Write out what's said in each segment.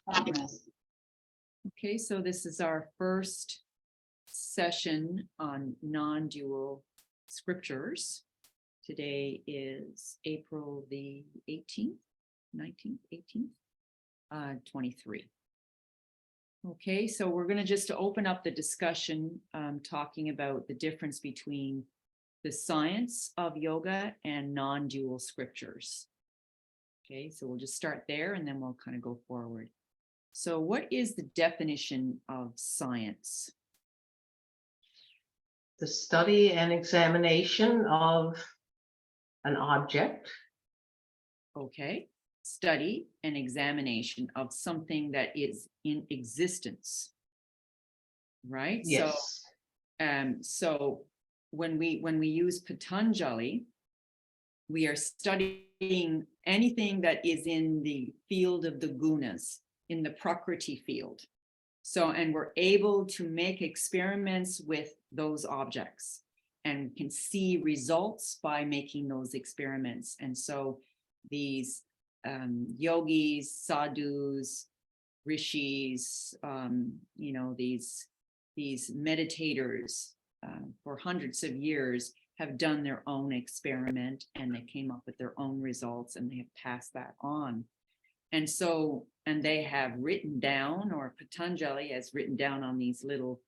Okay, so this is our first session on non-dual scriptures. Today is April the 18th, 19th, 18th, 23. Okay, so we're going to just open up the discussion talking about the difference between the science of yoga and non-dual scriptures. Okay, so we'll just start there and then we'll kind of go forward. So what is the definition of science? The study and examination of an object. Okay, study and examination of something that is in existence, right? Yes. So when we use Patanjali, we are studying anything that is in the field of the gunas, in the Prakriti field. So, and we're able to make experiments with those objects and can see results by making those experiments. And so these yogis, sadhus, rishis, these meditators for hundreds of years have done their own experiment and they came up with their own results and they have passed that on. And so, and they have written down, or Patanjali has written down on these little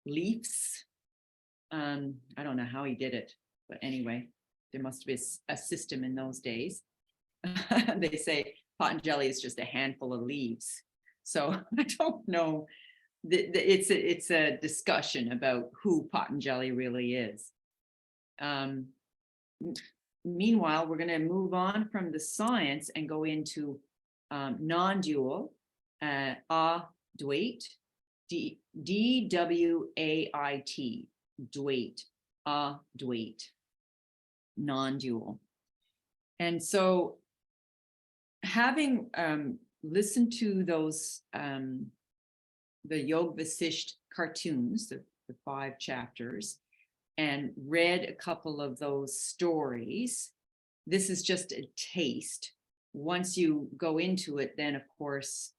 leaves. I don't know how he did it, but anyway, there must be a system in those days. They say Patanjali is just a handful of leaves. So I don't know. It's a discussion about who Patanjali really is. Meanwhile, we're going to move on from the science and go into non-dual, Advait, D-W-A-I-T, Dwait, Advait, non-dual. And so having listened to those, the Yoga Vashisht cartoons, the 5 chapters, and read a couple of those stories, this is just a taste. Once you go into it, then of course,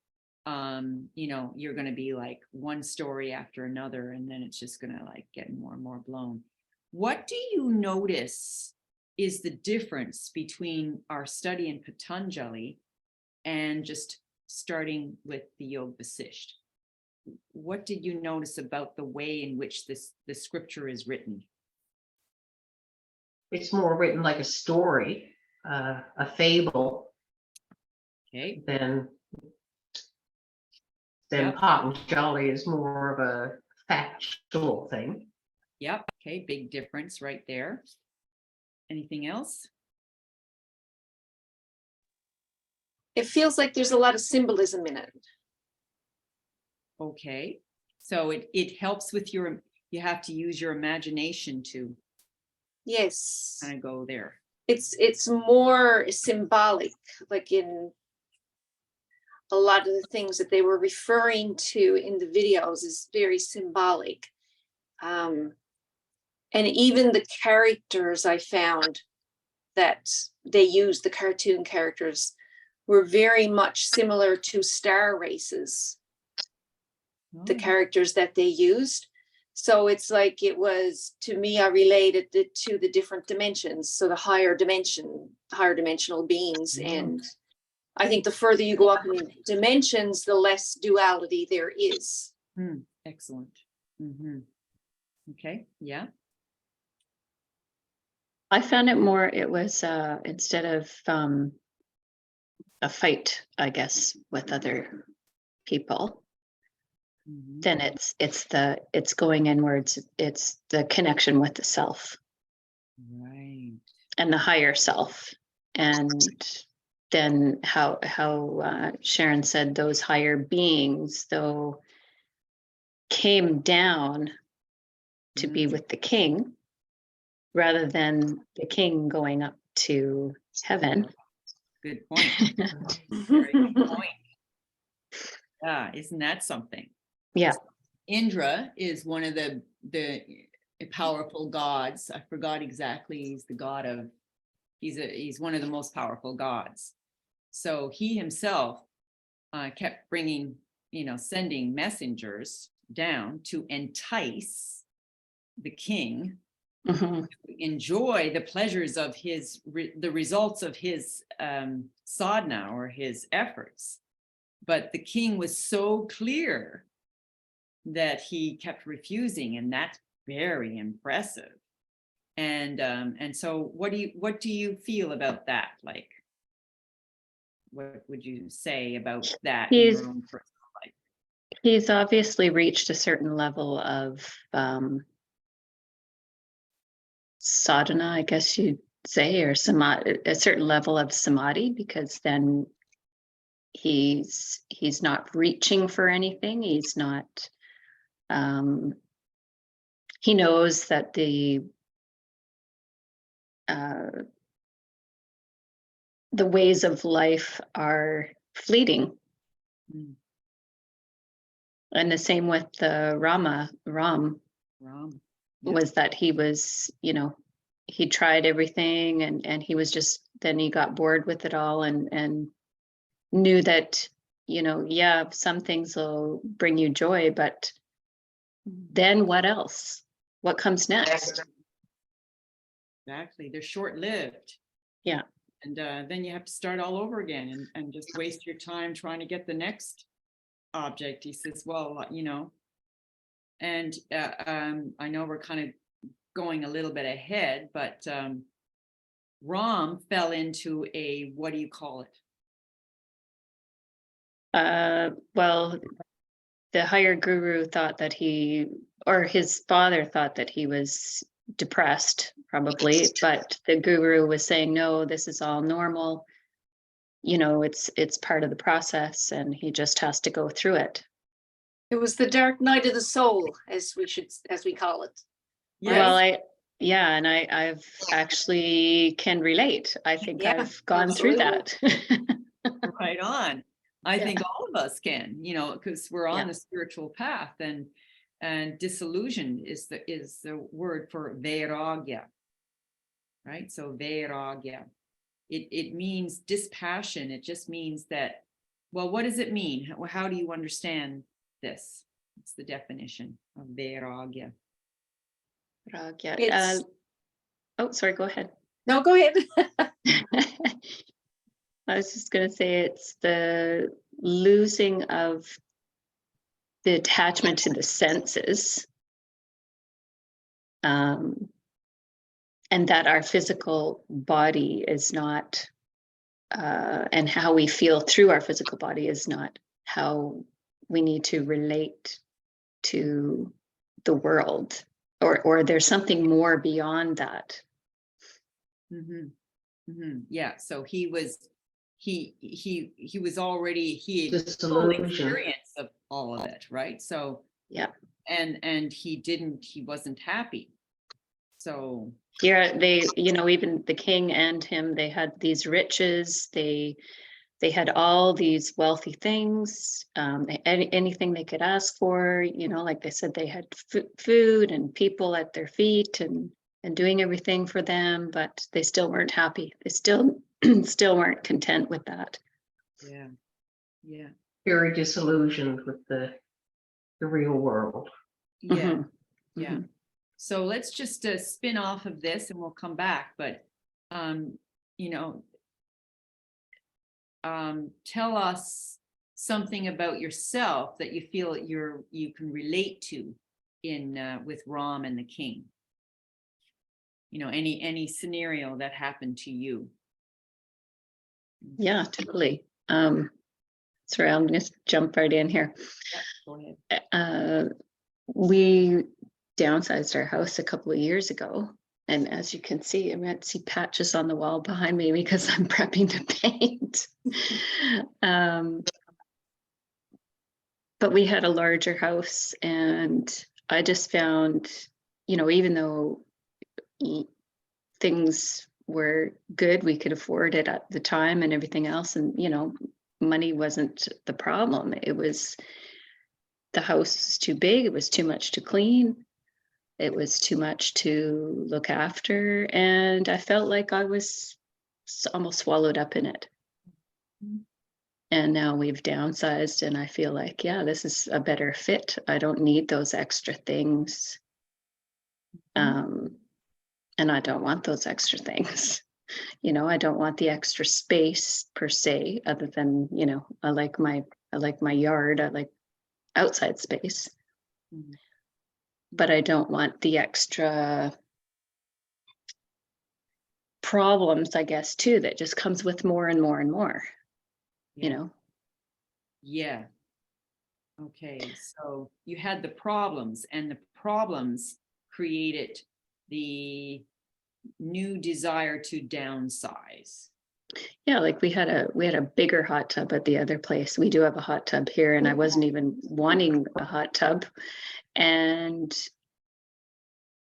you're going to be like one story after another, and then it's just going to like get more and more blown. What do you notice is the difference between our study in Patanjali and just starting with the Yoga Vashisht? What did you notice about the way in which the scripture is written? It's more written like a story, a fable. Okay. Then Yep. Patanjali is more of a factual thing. Yep. Okay, big difference right there. Anything else? It feels like there's a lot of symbolism in it. Okay, so it helps with you have to use your imagination to Yes. kind of go there. It's more symbolic, like in a lot of the things that they were referring to in the videos is very symbolic. And even the characters I found that they used, the cartoon characters, were very much similar to star races, the characters that they used. So it's like it was, to me, I related it to the different dimensions. So the higher dimensional beings. And I think the further you go up in dimensions, the less duality there is. Excellent. Mm-hmm. Okay, yeah. I found it was instead of a fight, I guess, with other people, then it's going inwards. It's the connection with the self, right, and the higher self. And then how Sharon said those higher beings, though, came down to be with the king rather than the king going up to heaven. Good point. Very good point. Yeah, isn't that something? Yeah. Indra is one of the powerful gods. I forgot exactly. He's the god of. He's one of the most powerful gods. So he himself kept bringing, sending messengers down to entice the king Mhm. enjoy the pleasures of the results of his sadhana or his efforts. But the king was so clear that he kept refusing, and that's very impressive. And so what do you feel about that? Like, what would you say about that in your He's own personal life? he's obviously reached a certain level of sadhana, I guess you'd say, or samadhi, a certain level of samadhi, because then he's not reaching for anything. He's not, he knows that the ways of life are fleeting. Mm. And the same with the Ram Ram. Yeah. was that he was, he tried everything, and he was just, then he got bored with it all, and knew that, yeah, some things will bring you joy, but then what else? What comes next? Exactly. They're short-lived. Yeah. And then you have to start all over again and just waste your time trying to get the next object. He says, well, and I know we're kind of going a little bit ahead, but Ram fell into a, what do you call it? Well, the higher guru thought that or his father thought that he was depressed, probably, but the guru was saying, no, this is all normal. It's part of the process, and he just has to go through it. It was the dark night of the soul, as we call it. Yes. Well, and I've actually can relate. I think Yeah, I've gone through that. Right on. I Yeah. think all of us can, because we're on Yeah. the spiritual path, and disillusion is the word for vairagya, right? So vairagya, it means dispassion. It just means that, well, what does it mean? How do you understand this? It's the definition of vairagya. It's, Oh, sorry, go ahead. no, go ahead. I was just going to say it's the losing of the attachment to the senses, and that our physical body is not, and how we feel through our physical body is not how we need to relate to the world, or there's something more beyond that. Mm-hmm. Mm-hmm. Yeah. So he was already, he had full Disillusion. experience of all of it, right? So Yeah. and he wasn't happy. So Here even the king and him, they had these riches, they had all these wealthy things, anything they could ask for, like they said, they had food and people at their feet, and doing everything for them, but they still weren't happy. They still weren't content with that. yeah. Very disillusioned with the real world. Yeah. Mm-hmm. Yeah. Mm-hmm. So let's just spin off of this and we'll come back. But, tell us something about yourself that you feel you can relate to with Ram and the king. Any scenario that happened to you. Yeah, totally. Sorry, I'm going to jump right in here. Yeah, go ahead. We downsized our house a couple of years ago, and as you can see, I might see patches on the wall behind me because I'm prepping to paint. But we had a larger house, and I just found, even though things were good, we could afford it at the time and everything else, and money wasn't the problem. It was the house was too big, it was too much to clean, it was too much to look after, and I felt like I was almost swallowed up in it. And now we've downsized and I feel like, yeah, this is a better fit. I don't need those extra things. And I don't want those extra things. You know, I don't want the extra space per se, other than, you know, I like my yard, I like outside space. Mhm. But I don't want the extra problems, I guess, too, that just comes with more and more and more, you Yeah. know? Yeah. Okay, so you had the problems, and the problems created the new desire to downsize. Yeah, like we had a bigger hot tub at the other place. We do have a hot tub here, and I wasn't even wanting a hot tub. And,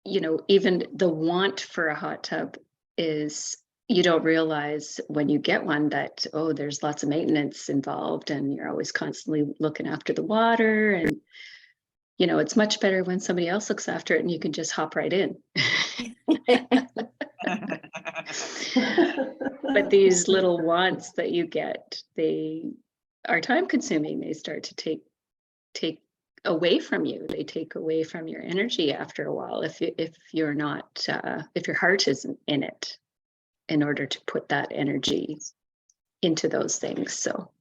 you know, even the want for a hot tub is, you don't realize when you get one that, oh, there's lots of maintenance involved and you're always constantly looking after the water. And, you know, it's much better when somebody else looks after it and you can just hop right in. But these little wants that you get, they are time consuming. They start to take away from you. They take away from your energy after a while if you're not if your heart isn't in it, in order to put that energy into those things. So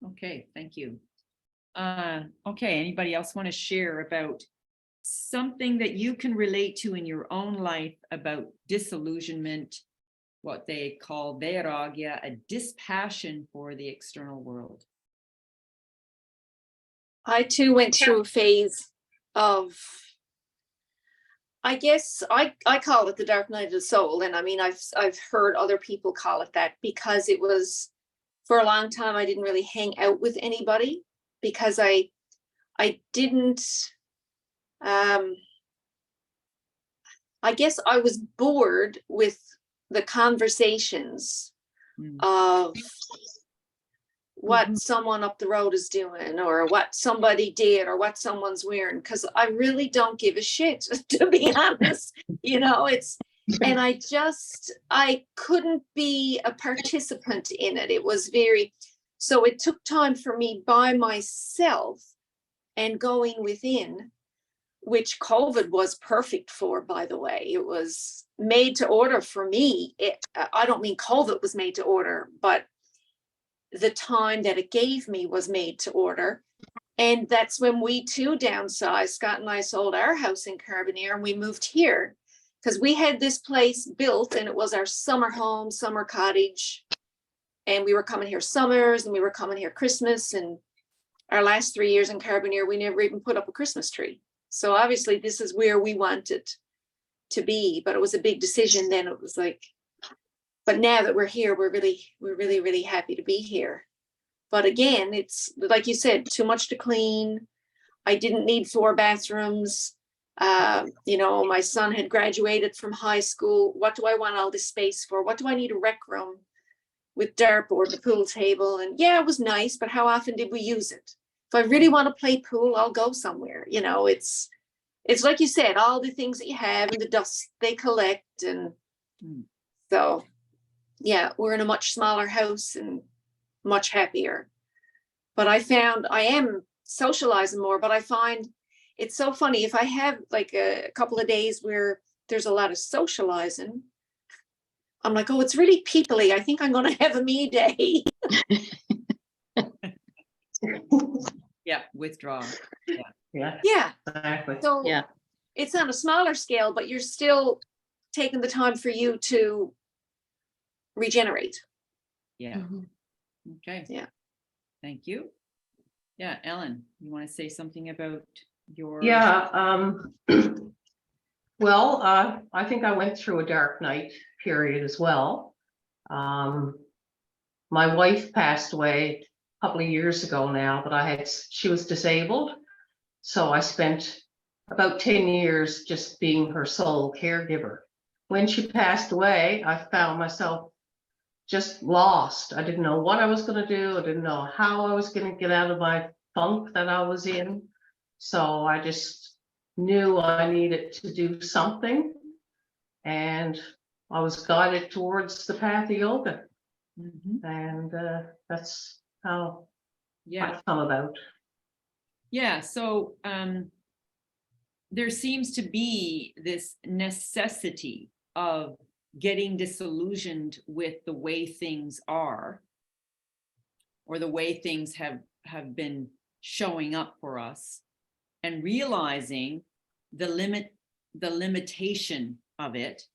Okay, thank you. Okay, anybody else want to share about something that you can relate to in your own life about disillusionment, what they call vairagya, a dispassion for the external world? I too went through a phase of, I guess I call it the dark night of the soul. And I mean, I've heard other people call it that, because it was, for a long time, I didn't really hang out with anybody because I didn't, I guess I was bored with the conversations Mm. of what Mhm. someone up the road is doing, or what somebody did, or what someone's wearing, because I really don't give a shit, to be honest. You know, and I couldn't be a participant in it. It was so it took time for me by myself and going within, which COVID was perfect for, by the way. It was made to order for me. I don't mean COVID was made to order, but the time that it gave me was made to order. And that's when we too downsized. Scott and I sold our house in Carbonear and we moved here because we had this place built and it was our summer home, summer cottage. And we were coming here summers and we were coming here Christmas. And our last 3 years in Carbonear, we never even put up a Christmas tree. So obviously this is where we wanted to be, but it was a big decision then. It was like, but now that we're here, we're really happy to be here. But again, it's like you said, too much to clean. I didn't need 4 bathrooms. You know, my son had graduated from high school. What do I want all this space for? What do I need a rec room with dartboard, the pool table? And yeah, it was nice, but how often did we use it? If I really want to play pool, I'll go somewhere. You know, it's like you said, all the things that you have and the dust they collect. And so, yeah, we're in a much smaller house and much happier. But I found I am socializing more, but I find it's so funny. If I have like a couple of days where there's a lot of socializing, I'm like, oh, it's really peoply. I think I'm going to have a me day. Yeah, withdraw. Yeah, Yeah. exactly. So yeah, it's on a smaller scale, but you're still taking the time for you to regenerate. Yeah. Mhm. Okay. Yeah. Thank you. Yeah, Ellen, you want to say something about your? Yeah, well, I think I went through a dark night period as well. My wife passed away a couple of years ago now, but she was disabled. So I spent about 10 years just being her sole caregiver. When she passed away, I found myself just lost. I didn't know what I was going to do. I didn't know how I was going to get out of my funk that I was in. So I just knew I needed to do something. And I was guided towards the path of yoga. Mhm. And that's how Yeah. I've come about. Yeah, so there seems to be this necessity of getting disillusioned with the way things are, or the way things have been showing up for us, and realizing the limitation of it,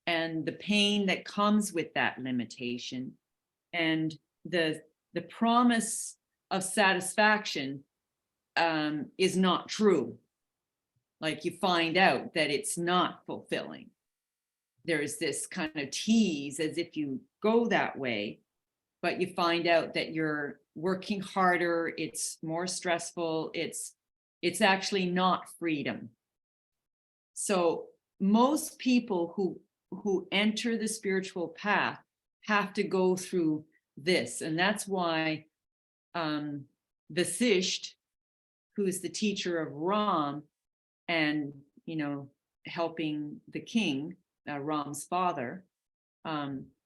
and the pain that comes with that limitation, and the promise of satisfaction is not true. Like, you find out that it's not fulfilling. There's this kind of tease as if you go that way, but you find out that you're working harder, it's more stressful, it's actually not freedom. So most people who enter the spiritual path have to go through this, and that's why Vashisht, who's the teacher of Ram, and helping the king, Ram's father,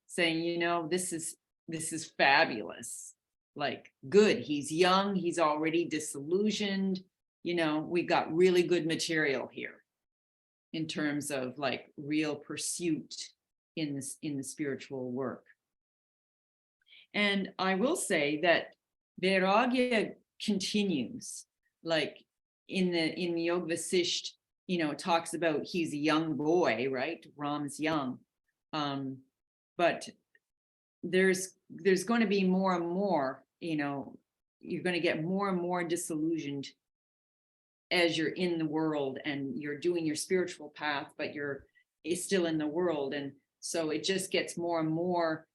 saying, this is fabulous, like, good, he's young, he's already disillusioned, we got really good material here in terms of like real pursuit in the spiritual work. And I will say that Vairagya continues, like in the Yoga Vashisht, it talks about he's a young boy, right? Ram's young. But there's going to be more and more, you're going to get more and more disillusioned as you're in the world and you're doing your spiritual path, but you're still in the world. And so it just gets more and more,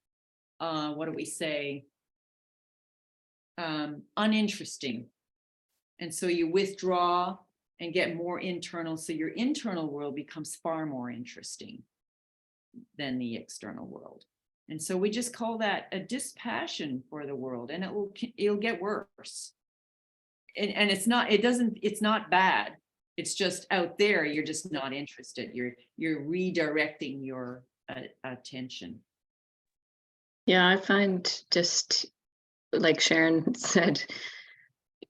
what do we say? Uninteresting. And so you withdraw and get more internal. So your internal world becomes far more interesting than the external world. And so we just call that a dispassion for the world, and it'll get worse. And it's not bad. It's just out there, you're just not interested. You're redirecting your attention. Yeah, I find, just like Sharon said,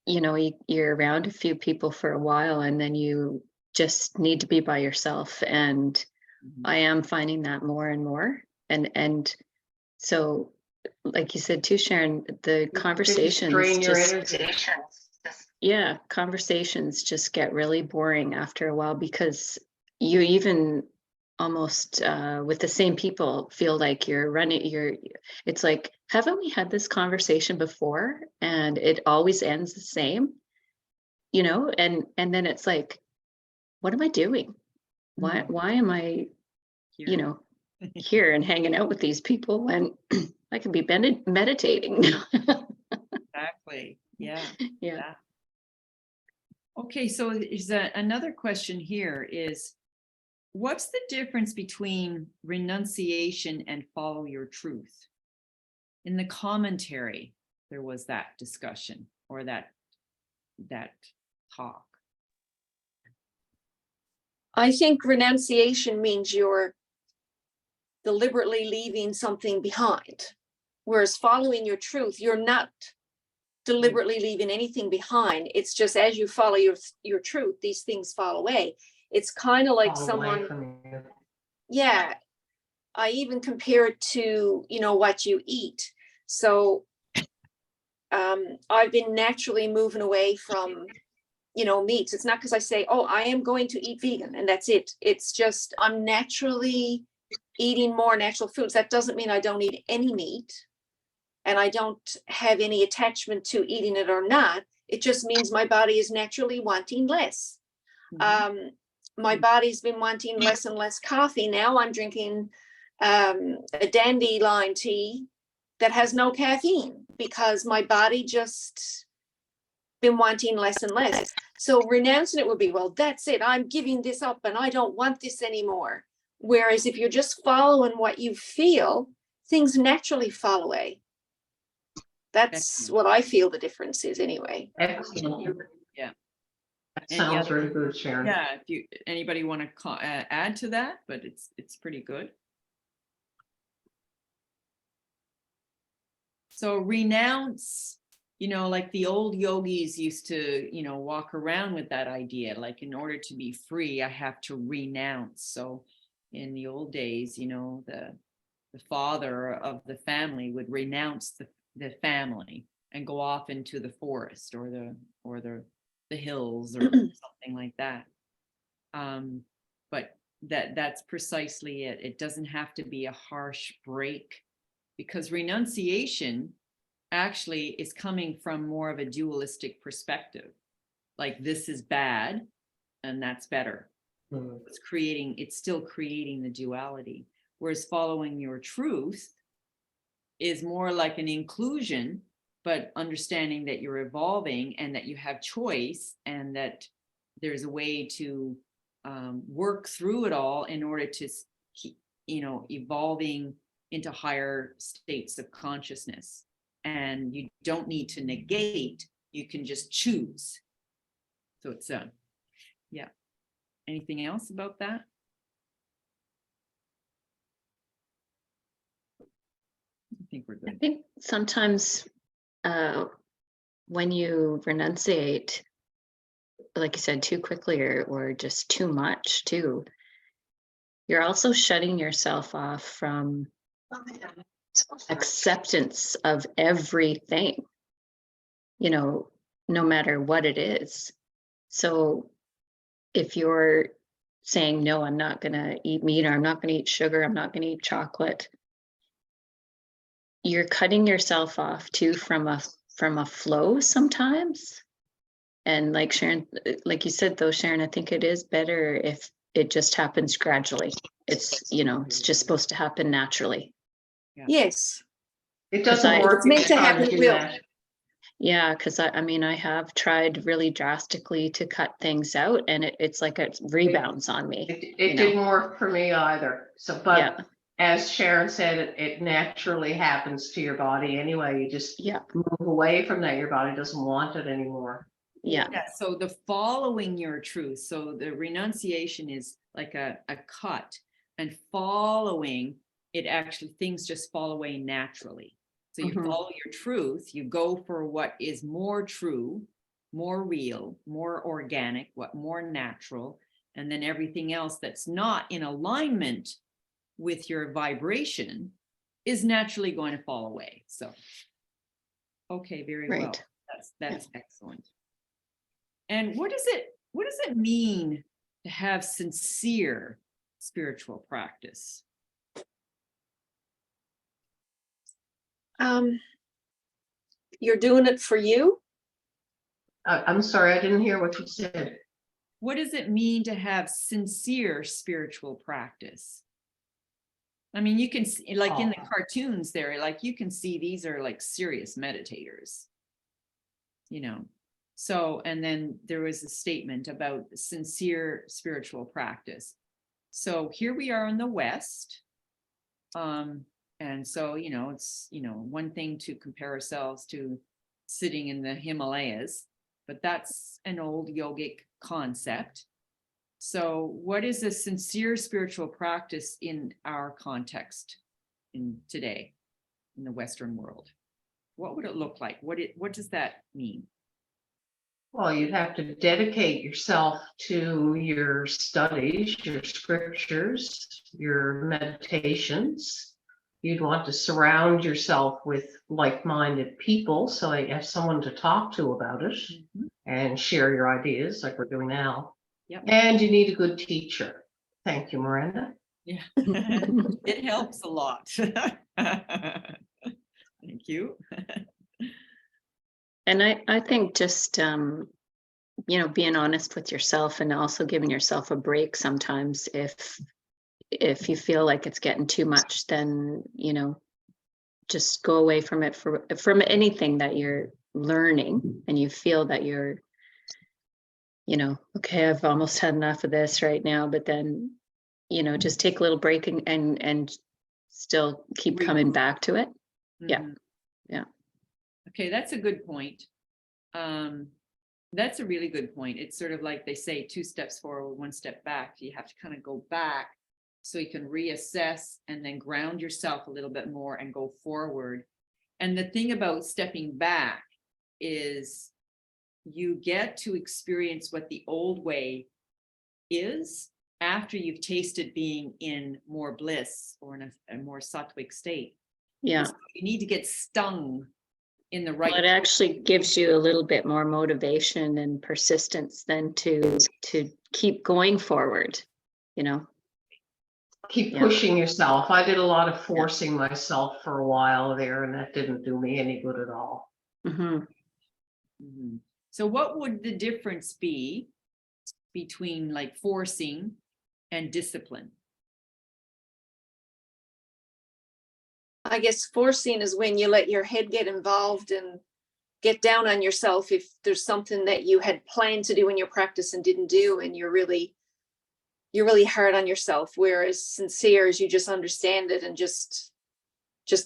you're around a few people for a while and then you just need to be by yourself. And Mhm. I am finding that more and more. And so, like you said too, Sharon, the conversations Drain your just, energy. yeah, conversations just get really boring after a while, because you even almost with the same people feel like it's like, haven't we had this conversation before? And it always ends the same, and then it's like, what am I doing? Why am I, Here. here and hanging out with these people when I can be meditating? Exactly. Yeah. Yeah. Okay, so is another question here is, what's the difference between renunciation and follow your truth? In the commentary, there was that discussion, or that talk. I think renunciation means you're deliberately leaving something behind, whereas following your truth, you're not deliberately leaving anything behind. It's just, as you follow your truth, these things fall away. It's kind of like someone, yeah, I even compare it to, what you eat. So I've been naturally moving away from, meats. It's not because I say, oh, I am going to eat vegan and that's it. It's just, I'm naturally eating more natural foods. That doesn't mean I don't eat any meat, and I don't have any attachment to eating it or not. It just means my body is naturally wanting less. Mhm. My body's been wanting less and less coffee. Now I'm drinking a dandelion tea that has no caffeine, because my body just been wanting less and less. So renouncing it would be, well, that's it, I'm giving this up and I don't want this anymore. Whereas if you're just following what you feel, things naturally fall away. That's what I feel the difference is anyway. Excellent. Yeah. That And sounds really good, Sharon. Yeah, if anybody want to add to that, but it's pretty good. So renounce, like the old yogis used to, walk around with that idea, like in order to be free, I have to renounce. So in the old days, the father of the family would renounce the family and go off into the forest or the hills or something like that. But that's precisely it. It doesn't have to be a harsh break, because renunciation actually is coming from more of a dualistic perspective. Like, this is bad and that's better. It's still creating the duality. Whereas following your truth is more like an inclusion, but understanding that you're evolving and that you have choice and that there's a way to work through it all in order to keep, evolving into higher states of consciousness. And you don't need to negate, you can just choose. So it's yeah. Anything else about that? I think we're I good. think sometimes when you renunciate, like you said, too quickly or just too much too, you're also shutting yourself off from acceptance of everything, no matter what it is. So if you're saying, no, I'm not going to eat meat, or I'm not going to eat sugar, I'm not going to eat chocolate, you're cutting yourself off too from a flow sometimes. And like Sharon, like you said though, Sharon, I think it is better if it just happens gradually. It's, it's just supposed to happen naturally. Yes, It doesn't if work. it's meant if you to try happen, it do will. that. Yeah, because I have tried really drastically to cut things out, and it's like it rebounds on me. It didn't work for me either. So, but Yeah. as Sharon said, it naturally happens to your body anyway. You just move away from that. Your body doesn't want it anymore. Yeah. So the following your truth. So the renunciation is like a cut, and following it, actually things just fall away naturally. So you follow your truth, you go for what is more true, more real, more organic, what more natural, and then everything else that's not in alignment with your vibration is naturally going to fall away. So, okay, very well. That's excellent. And what does it mean to have sincere spiritual practice? You're doing it for you. I'm sorry, I didn't hear what you said. What does it mean to have sincere spiritual practice? I mean, you can see, like in the cartoons there, like you can see these are like serious meditators, So, and then there was a statement about sincere spiritual practice. So here we are in the West. And so, it's, one thing to compare ourselves to sitting in the Himalayas, but that's an old yogic concept. So what is a sincere spiritual practice in our context in today, in the Western world? What would it look like? What does that mean? Well, you'd have to dedicate yourself to your studies, your scriptures, your meditations. You'd want to surround yourself with like-minded people, so you have someone to talk to about it and share your ideas like we're doing now. Yep. And you need a good teacher. Thank you, Miranda. Yeah, it helps a lot. Thank you. And I think just, being honest with yourself and also giving yourself a break sometimes. If you feel like it's getting too much, then, just go away from it, from anything that you're learning and you feel that you're, okay, I've almost had enough of this right now, but then, just take a little break and still keep coming back to it. Yeah. Okay, that's a good point. That's a really good point. It's sort of like they say 2 steps forward, 1 step back. You have to kind of go back so you can reassess and then ground yourself a little bit more and go forward. And the thing about stepping back is you get to experience what the old way is after you've tasted being in more bliss or in a more sattvic state. Yeah. So you need to get stung in the right. Well, it actually gives you a little bit more motivation and persistence than to keep going forward, you know. Keep Yeah. pushing yourself. I did a lot of forcing myself for a while there, and that didn't do me any good at all. Mhm. Mhm. So what would the difference be between like forcing and discipline? I guess forcing is when you let your head get involved and get down on yourself if there's something that you had planned to do in your practice and didn't do, and you're really hard on yourself. Whereas sincere is you just understand it and just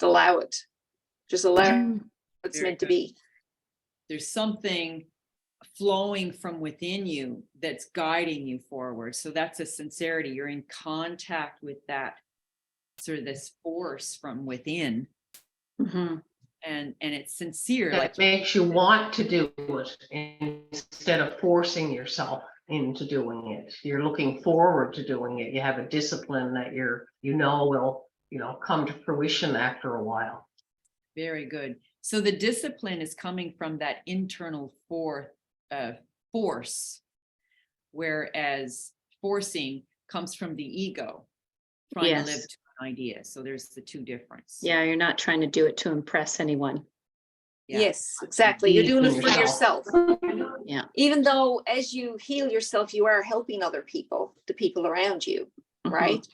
allow it. Just allow it's Very meant to good. be. There's something flowing from within you that's guiding you forward. So that's a sincerity. You're in contact with that sort of this force from within, Mhm. and it's sincere. That Like makes you want to do it instead of forcing yourself into doing it. You're looking forward to doing it. You have a discipline that will, come to fruition after a while. very good. So the discipline is coming from that internal force, whereas forcing comes from the ego, trying to live Yes. to an idea. So there's the two difference. Yeah, you're not trying to do it to impress anyone. Yeah. Yes, exactly. You're doing it for yourself. Yeah. Even though as you heal yourself, you are helping other people, the people around you, Mhm. right?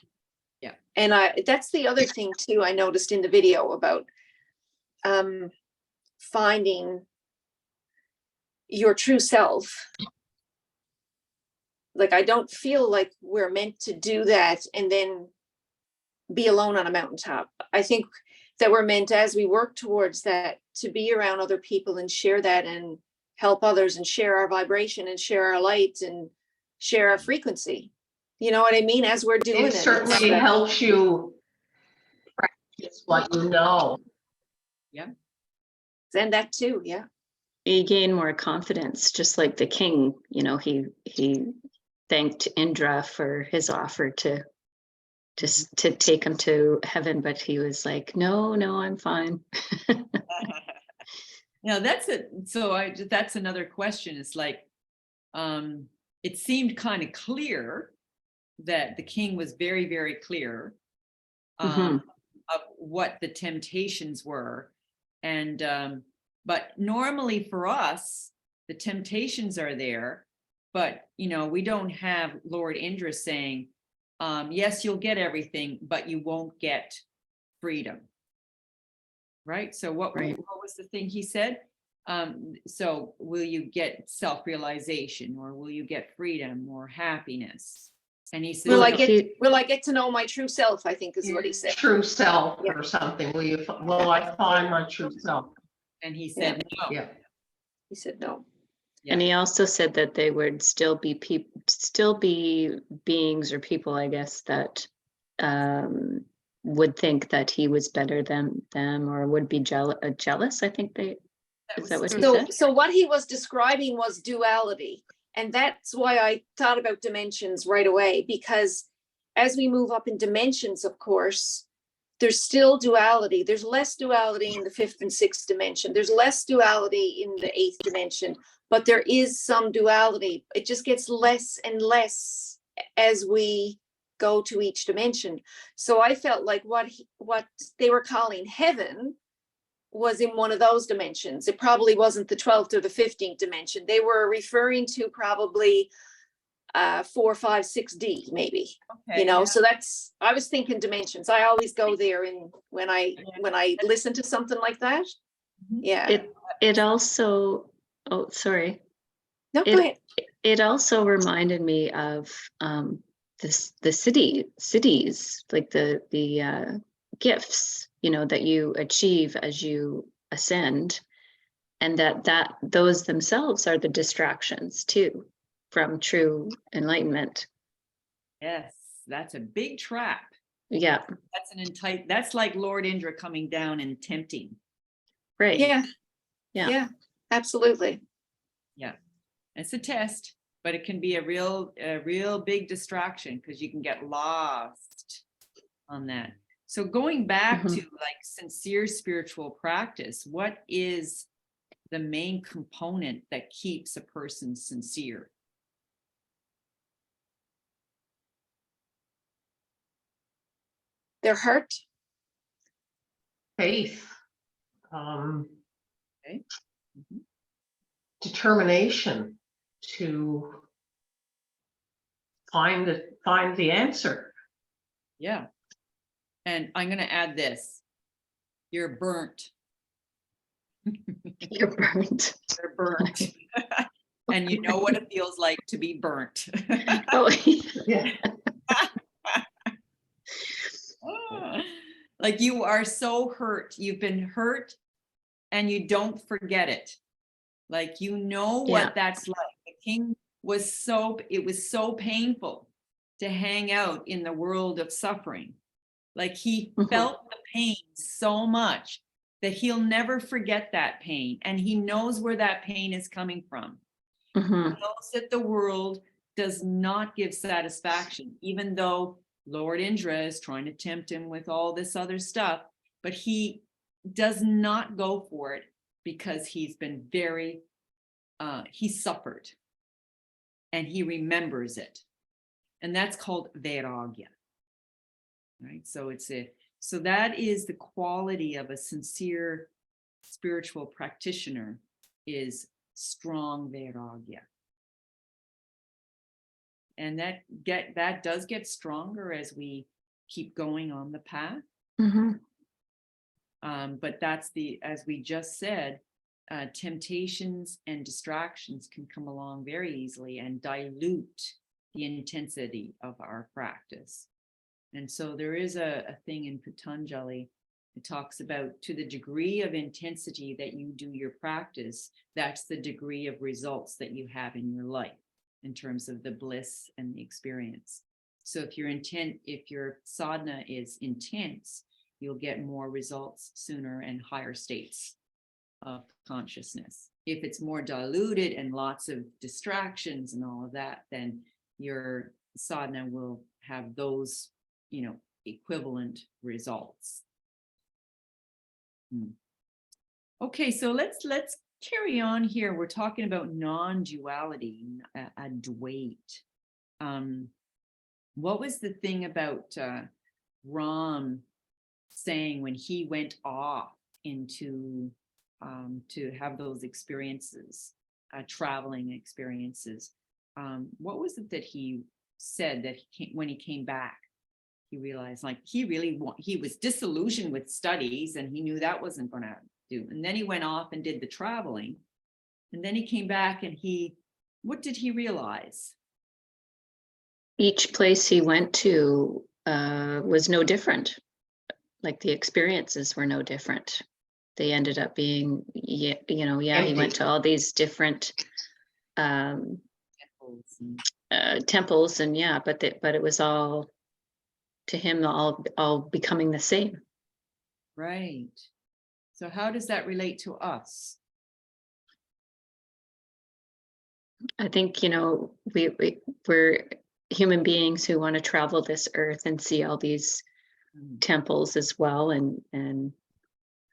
Yeah. And that's the other thing too, I noticed in the video about finding your true self. Like, I don't feel like we're meant to do that and then be alone on a mountaintop. I think that we're meant, as we work towards that, to be around other people and share that and help others and share our vibration and share our light and share our frequency. You know what I mean? As we're doing It it. certainly helps you practice what you know. And that too, yeah. You gain more confidence, just like the king, he thanked Indra for his offer to take him to heaven, but he was like, no, I'm fine. Now that's it. So that's another question. It's like, it seemed kind of clear that the king was very, very clear Mhm. of what the temptations were. And but normally for us, the temptations are there, but we don't have Lord Indra saying, yes, you'll get everything, but you won't get freedom. Right? So what was the thing he said? So will you get self-realization, or will you get freedom or happiness? And he said, Will no. I get to know my true self, I think is what he Your said. true self Yeah. or something. Will I find my true self? And he said, no. Yeah. He said no. Yeah. And he also said that they would still be beings or people, I guess, that would think that he was better than them, or would be jealous. I think is that what he said? So what he was describing was duality. And that's why I thought about dimensions right away, because as we move up in dimensions, of course, there's still duality. There's less duality in the 5th and 6th dimension. There's less duality in the 8th dimension, but there is some duality. It just gets less and less as we go to each dimension. So I felt like what they were calling heaven was in one of those dimensions. It probably wasn't the 12th or the 15th dimension. They were referring to probably 4, 5, 6D maybe. Okay, So that's, I was thinking dimensions. I always go there when I listen to something like that. Mhm. Yeah. It also, oh, sorry. No, go ahead. It also reminded me of the cities, like the gifts, that you achieve as you ascend, and that those themselves are the distractions too from true enlightenment. Yes, that's a big trap. Yeah. That's like Lord Indra coming down and tempting. Right. Yeah. Yeah. Yeah, absolutely. It's a test, but it can be a real big distraction because you can get lost on that. So going back Mhm. to like sincere spiritual practice, what is the main component that keeps a person sincere? Their heart. Faith, Okay. Mhm. determination to find the answer. Yeah. And I'm going to add this. You're burnt. You're burnt. You're burnt. And you know what it feels like to be burnt. Oh, Yeah. Like you are so hurt. You've been hurt and you don't forget it. Like you know what Yeah. that's like. The king was it was so painful to hang out in the world of suffering. Like he Mhm. felt the pain so much that he'll never forget that pain. And he knows where that pain is coming from. Mhm. He knows that the world does not give satisfaction, even though Lord Indra is trying to tempt him with all this other stuff, but he does not go for it because he's been he suffered and he remembers it. And that's called vairagya. Right? So that is the quality of a sincere spiritual practitioner, is strong vairagya. And that does get stronger as we keep going on the path. Mhm. But that's as we just said, temptations and distractions can come along very easily and dilute the intensity of our practice. And so there is a thing in Patanjali, it talks about, to the degree of intensity that you do your practice, that's the degree of results that you have in your life in terms of the bliss and the experience. So if your sadhana is intense, you'll get more results sooner and higher states of consciousness. If it's more diluted and lots of distractions and all of that, then your sadhana will have those, equivalent results. Okay, so let's carry on here. We're talking about non-duality, Advait. What was the thing about Ram saying when he went off into to have those experiences, traveling experiences? What was it that he said that when he came back, he realized like he was disillusioned with studies and he knew that wasn't going to do. And then he went off and did the traveling. And then he came back and what did he realize? Each place he went to was no different. Like the experiences were no different. They ended up being, he Empty. went to all these different temples and but it was all, to him, all becoming the same. Right. So how does that relate to us? I think, we're human beings who want to travel this earth and see all these temples as well, and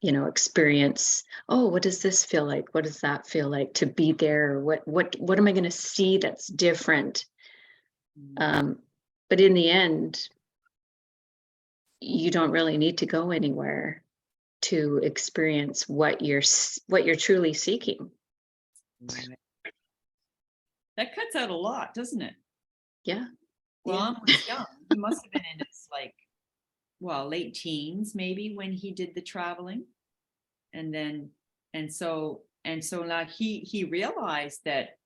experience, oh, what does this feel like? What does that feel like to be there? What am I going to see that's different? But in the end, you don't really need to go anywhere to experience what you're truly seeking. That cuts out a lot, doesn't it? Yeah. Ram was young. He must have been in his late teens, maybe, when he did the traveling. And so now he realized that,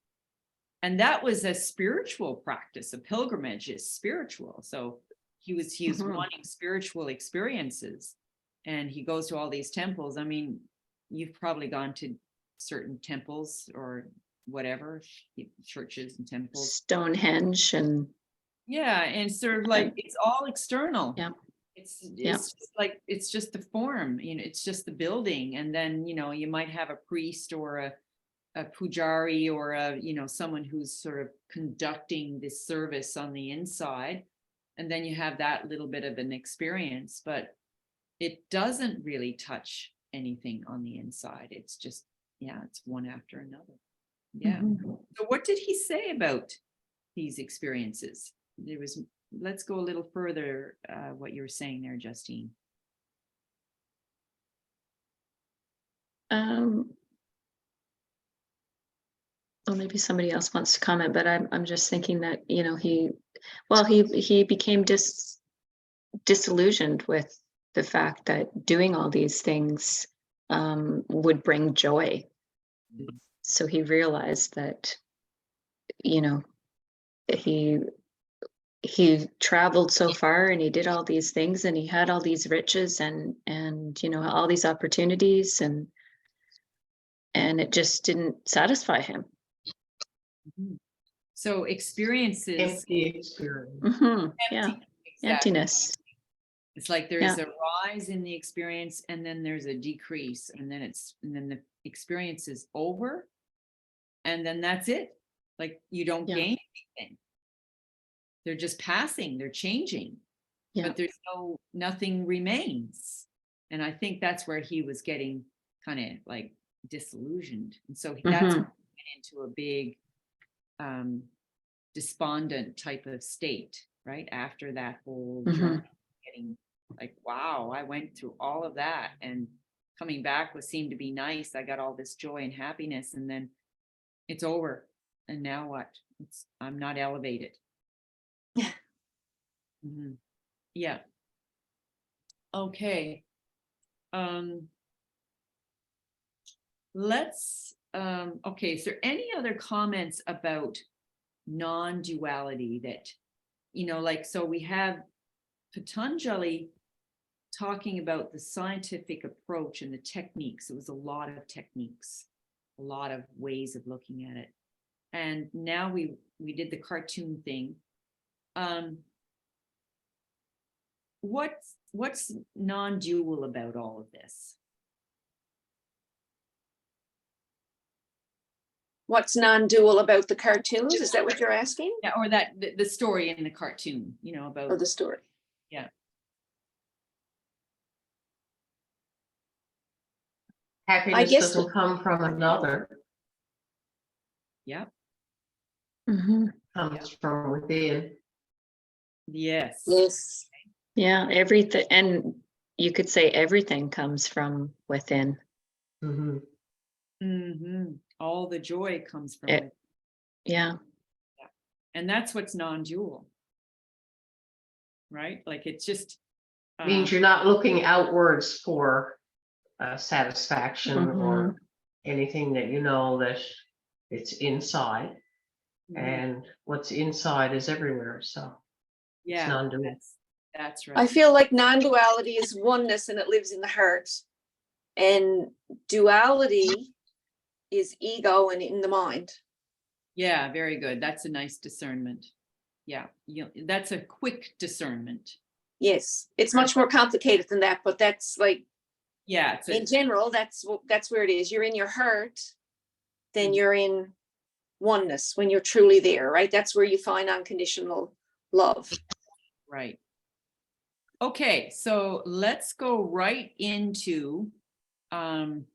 and that was a spiritual practice. A pilgrimage is spiritual. So he was wanting spiritual experiences, and he goes to all these temples. I mean, you've probably gone to certain temples or whatever, churches and temples. Stonehenge and and sort of like it's all external. Yeah. Yeah. It's just like, it's just the form, it's just the building. And then, you might have a priest or a pujari or someone who's sort of conducting this service on the inside. And then you have that little bit of an experience, but it doesn't really touch anything on the inside. It's just, it's one after another. Yeah. Mhm. So what did he say about these experiences? Let's go a little further, what you were saying there, Justine. Well, maybe somebody else wants to comment, but I'm just thinking that, he became disillusioned with the fact that doing all these things would bring joy. So he realized that, he traveled so far and he did all these things and he had all these riches and all these opportunities and it just didn't satisfy him. So experiences. Empty experience. Yeah, Exactly. emptiness. It's like there's a rise in the experience and then there's a decrease and then the experience is over and then that's it. Like you don't gain anything. They're just passing, they're changing, but there's nothing remains. And I think that's where he was getting kind of like disillusioned. And so that's went into a big despondent type of state, right? After that whole journey, getting like, wow, I went through all of that and coming back seemed to be nice. I got all this joy and happiness and then it's over. And now what? I'm not elevated. Yeah. Yeah. Okay. Okay, is there any other comments about non-duality that, so we have Patanjali talking about the scientific approach and the techniques. It was a lot of techniques, a lot of ways of looking at it. And now we did the cartoon thing. What's non-dual about all of this? What's non-dual about the cartoons? Is that what you're asking? Yeah, or that the story in the cartoon, about Or the story? yeah. Happiness guess doesn't come from another, Yeah. comes from within. Yes. Yes. Yeah, everything, and you could say everything comes from within. All the joy comes from it. it. Yeah. And that's what's non-dual. Right? Like it's just Means you're not looking outwards for satisfaction or anything that that it's inside. And what's inside is everywhere. So it's non-dual. That's right. I feel like non-duality is oneness and it lives in the heart. And duality is ego and in the mind. Yeah, very good. That's a nice discernment. Yeah, that's a quick discernment. Yes, it's much more complicated than that, but that's like, yeah, in general, that's where it is. You're in your heart, then you're in oneness when you're truly there, right? That's where you find unconditional love. Right. Okay, so let's go right into I'm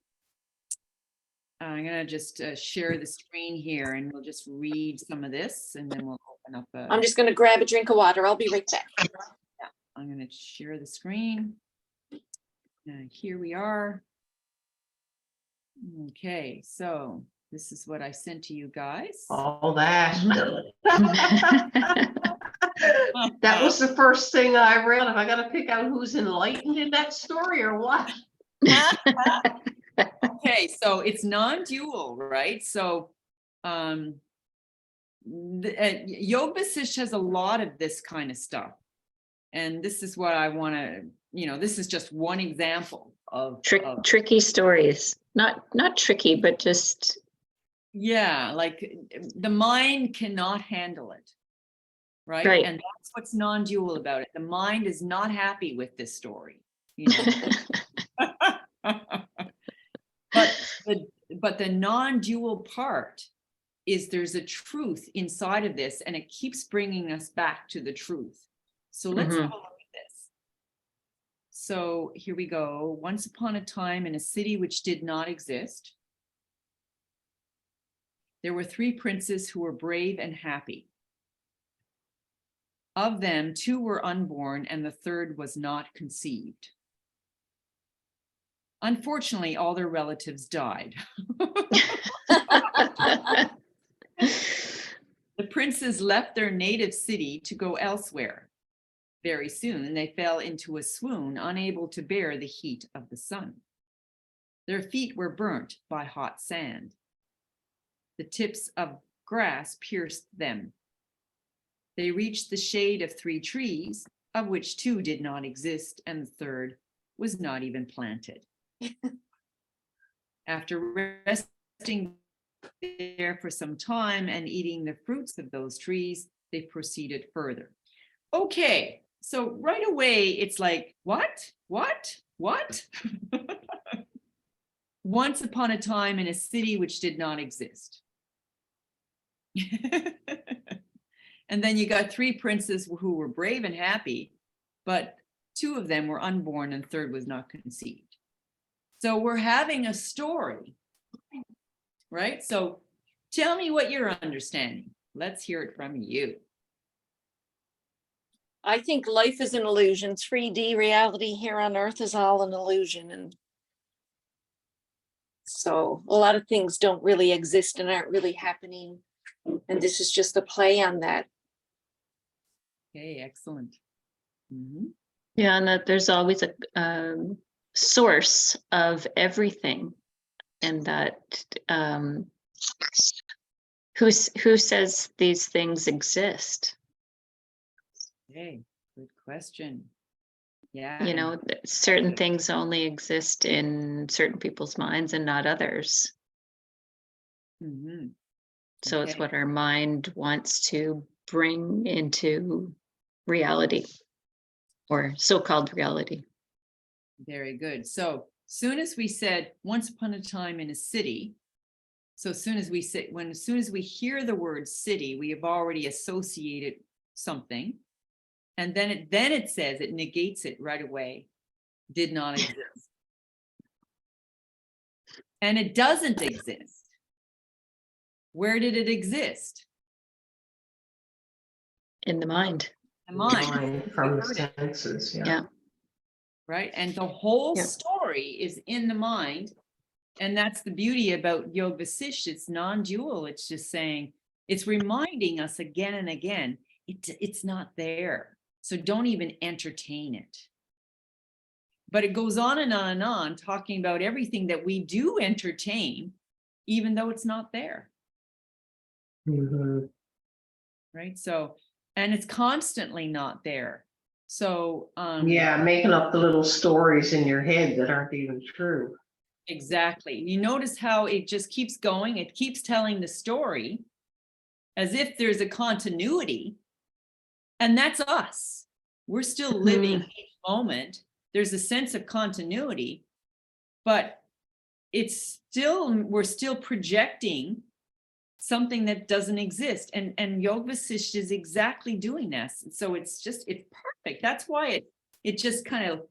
gonna just share the screen here and we'll just read some of this and then we'll open up I'm just going to grab a drink of water. I'll be right back. Yeah, I'm gonna share the screen. Here we are. Okay, so this is what I sent to you guys. All that. That was the first thing I read. Have I got to pick out who's enlightened in that story or what? Okay, so it's non-dual, right? So Yoga Vashisht has a lot of this kind of stuff. And this is what I want to, this is just one example of tricky stories. Not tricky, but just. Yeah, like the mind cannot handle it. right? Right. And that's what's non-dual about it. The mind is not happy with this story, you know. But the non-dual part is there's a truth inside of this, and it keeps bringing us back to the truth. So let's have a look at this. So here we go. Once upon a time in a city which did not exist, there were 3 princes who were brave and happy. Of them, 2 were unborn, and the 3rd was not conceived. Unfortunately, all their relatives died. The princes left their native city to go elsewhere. Very soon, they fell into a swoon, unable to bear the heat of the sun. Their feet were burnt by hot sand. The tips of grass pierced them. They reached the shade of 3 trees, of which 2 did not exist, and the 3rd was not even planted. After resting there for some time and eating the fruits of those trees, they proceeded further. Okay, so right away, it's like, what? Once upon a time in a city which did not exist. And then you got 3 princes who were brave and happy, but 2 of them were unborn and 3rd was not conceived. So we're having a story, right? So tell me what you're understanding. Let's hear it from you. I think life is an illusion. 3D reality here on Earth is all an illusion. And so a lot of things don't really exist and aren't really happening. And this is just a play on that. Okay, excellent. Mhm. Yeah, and that there's always a source of everything, and that who says these things exist? Okay, good question. Yeah. You know, certain things only exist in certain people's minds and not others. Mhm. So it's Okay. what our mind wants to bring into reality, or so-called reality. Very good. So soon as we said once upon a time in a city, so as soon as we hear the word city, we have already associated something. And then it says, it negates it right away. Did not exist. And it doesn't exist. Where did it exist? In the mind. The mind. Mind from We the heard it. senses, Yeah. yeah. Right? And the whole Yeah. story is in the mind. And that's the beauty about Yoga Vashisht. It's non-dual. It's just saying, it's reminding us again and again, it's not there. So don't even entertain it. But it goes on and on and on, talking about everything that we do entertain, even though it's not there. Mhm. Right? So, and it's constantly not there. So, Yeah, making up the little stories in your head that aren't even true. exactly. You notice how it just keeps going. It keeps telling the story as if there's a continuity. And that's us. We're still living each moment. There's a sense of continuity, but we're still projecting something that doesn't exist. And Yoga Vashisht is exactly doing this. So it's perfect. That's why it just kind of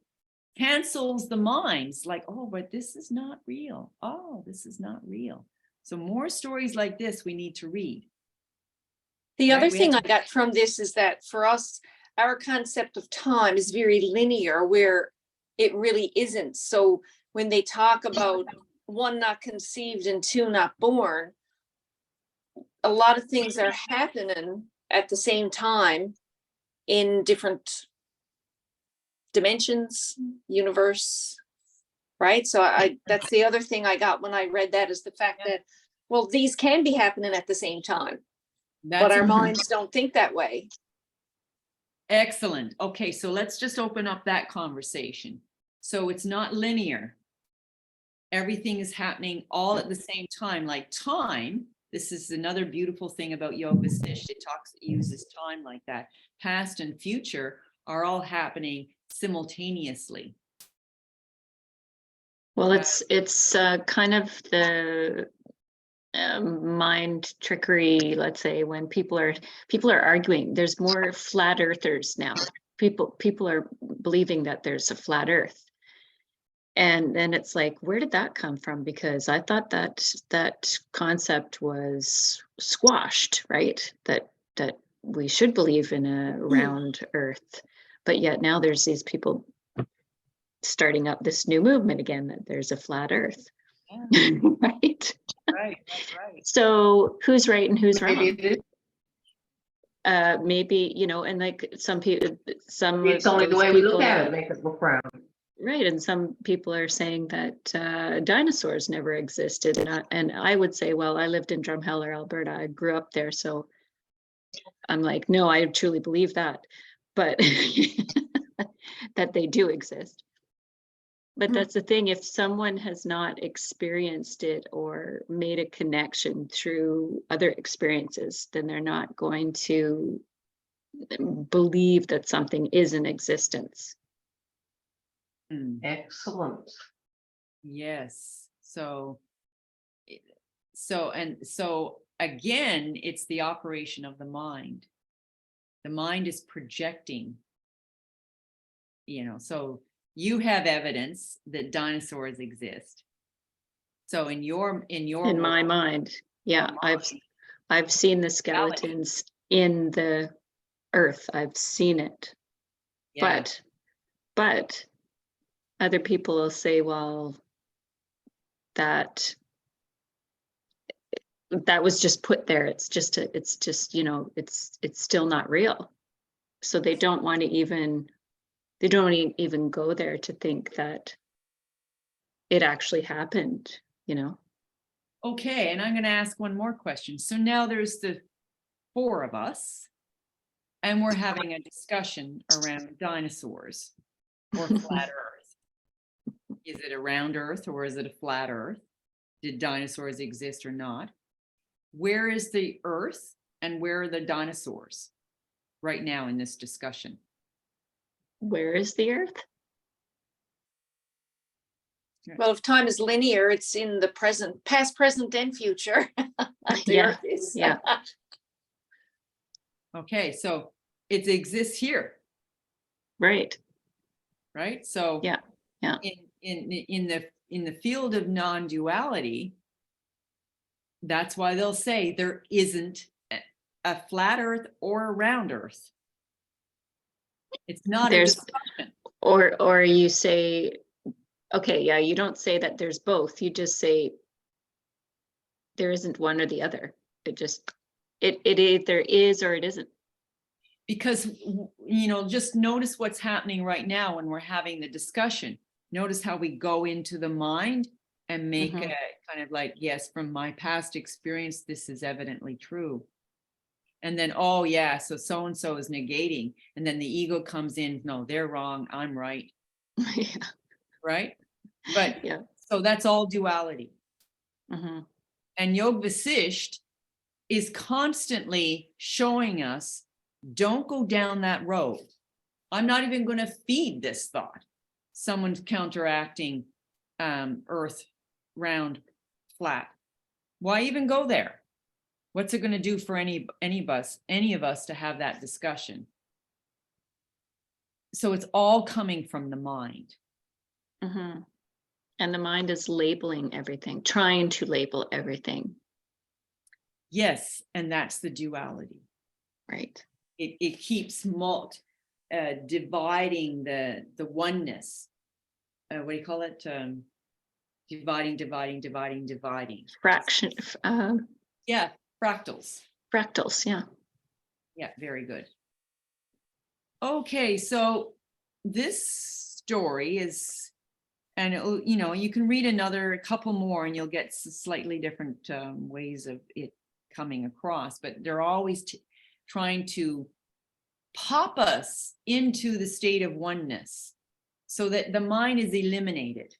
cancels the minds, like, oh, but this is not real. Oh, this is not real. So more stories like this we need to read. The Right, other we thing have I got from this is that for us, our concept of time is very linear, where it really isn't. So when they talk about 1 not conceived and 2 not born, a lot of things are happening at the same time in different dimensions, universe, right? So that's the other thing I got when I read that, is the fact that, well, these can be happening at the same time, but our minds don't think that way. Excellent. Okay, so let's just open up that conversation. So it's not linear. Everything is happening all at the same time. Like time This is another beautiful thing about Yoga Vashisht. It uses time like that. Past and future are all happening simultaneously. Well, it's kind of the mind trickery, let's say, when people are arguing. There's more flat earthers now. People are believing that there's a flat earth. And then it's like, where did that come from? Because I thought that concept was squashed, right? That we should believe in a round earth. But yet now there's these people starting up this new movement again, that there's a flat earth. Yeah. Right? Right. So who's right and who's Maybe wrong? it is. Maybe, and like some people, It's only the way we look at it, make it look round. right, and some people are saying that dinosaurs never existed, and I would say, well, I lived in Drumheller, Alberta. I grew up there, so I'm like, no, I truly believe that, but that they do exist. But that's the thing, if someone has not experienced it or made a connection through other experiences, then they're not going to believe that something is in existence. Excellent. Yes. So again, it's the operation of the mind. The mind is projecting, so you have evidence that dinosaurs exist. So in My mind, yeah, I've seen the skeletons in the earth. I've seen it. yeah. But other people will say, well, that was just put there. It's still not real. So they don't want to even go there to think that it actually happened, Okay, and I'm going to ask one more question. So now there's the four of us, and we're having a discussion around dinosaurs or flat Earth. Is it a round Earth or is it a flat Earth? Did dinosaurs exist or not? Where is the Earth and where are the dinosaurs right now in this discussion? Where is the earth? Well, if time is linear, it's in the present, past, present, and future. The Yeah, earth is. yeah. Okay, so it exists here, Right. right? So Yeah, yeah. in the field of non-duality, that's why they'll say there isn't a flat Earth or a round Earth. It's not a discussion. Or you say, okay, yeah, you don't say that there's both. You just say there isn't one or the other. It either is or it isn't. Because, just notice what's happening right now when we're having the discussion. Notice how we go into the mind and make Mhm. a kind of like, yes, from my past experience, this is evidently true. And then, oh yeah, so-and-so is negating. And then the ego comes in, no, they're wrong, I'm right. Yeah. Right? But Yeah. so that's all duality. Mhm. And Yoga Vashisht is constantly showing us, don't go down that road. I'm not even going to feed this thought. Someone's counteracting Earth, round, flat. Why even go there? What's it going to do for any of us to have that discussion? So it's all coming from the mind. Mhm. And the mind is labeling everything, trying to label everything. Yes, and that's the duality. Right. It keeps dividing the oneness. What do you call it? Dividing. Fraction, Yeah, fractals. fractals, yeah. Yeah, very good. Okay, so this story is, and you can read a couple more and you'll get slightly different ways of it coming across, but they're always trying to pop us into the state of oneness so that the mind is eliminated.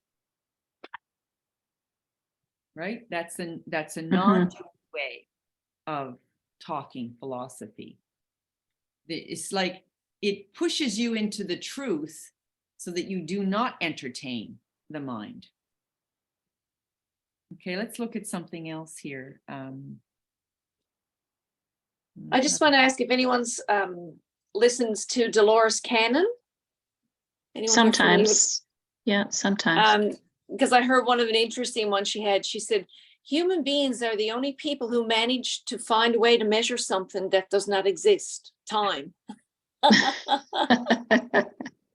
Right? That's a non-dual way of talking philosophy. It's like it pushes you into the truth so that you do not entertain the mind. Okay, let's look at something else here. I just want to ask if anyone's listens to Dolores Cannon. Anyone here familiar with- Sometimes, yeah, sometimes. because I heard one of an interesting one she had. She said, human beings are the only people who manage to find a way to measure something that does not exist, time. I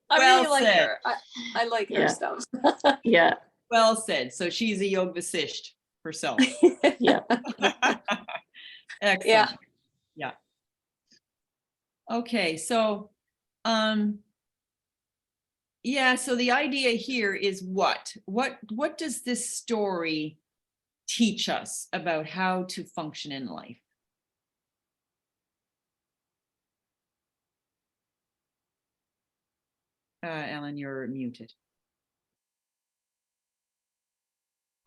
Well really like said. her. I like her Yeah. stuff. Yeah, Well said. So she's a Yog Vashisht herself. yeah. Excellent. Yeah. Yeah. Okay, so yeah, so the idea here is what does this story teach us about how to function in life? Ellen, you're muted.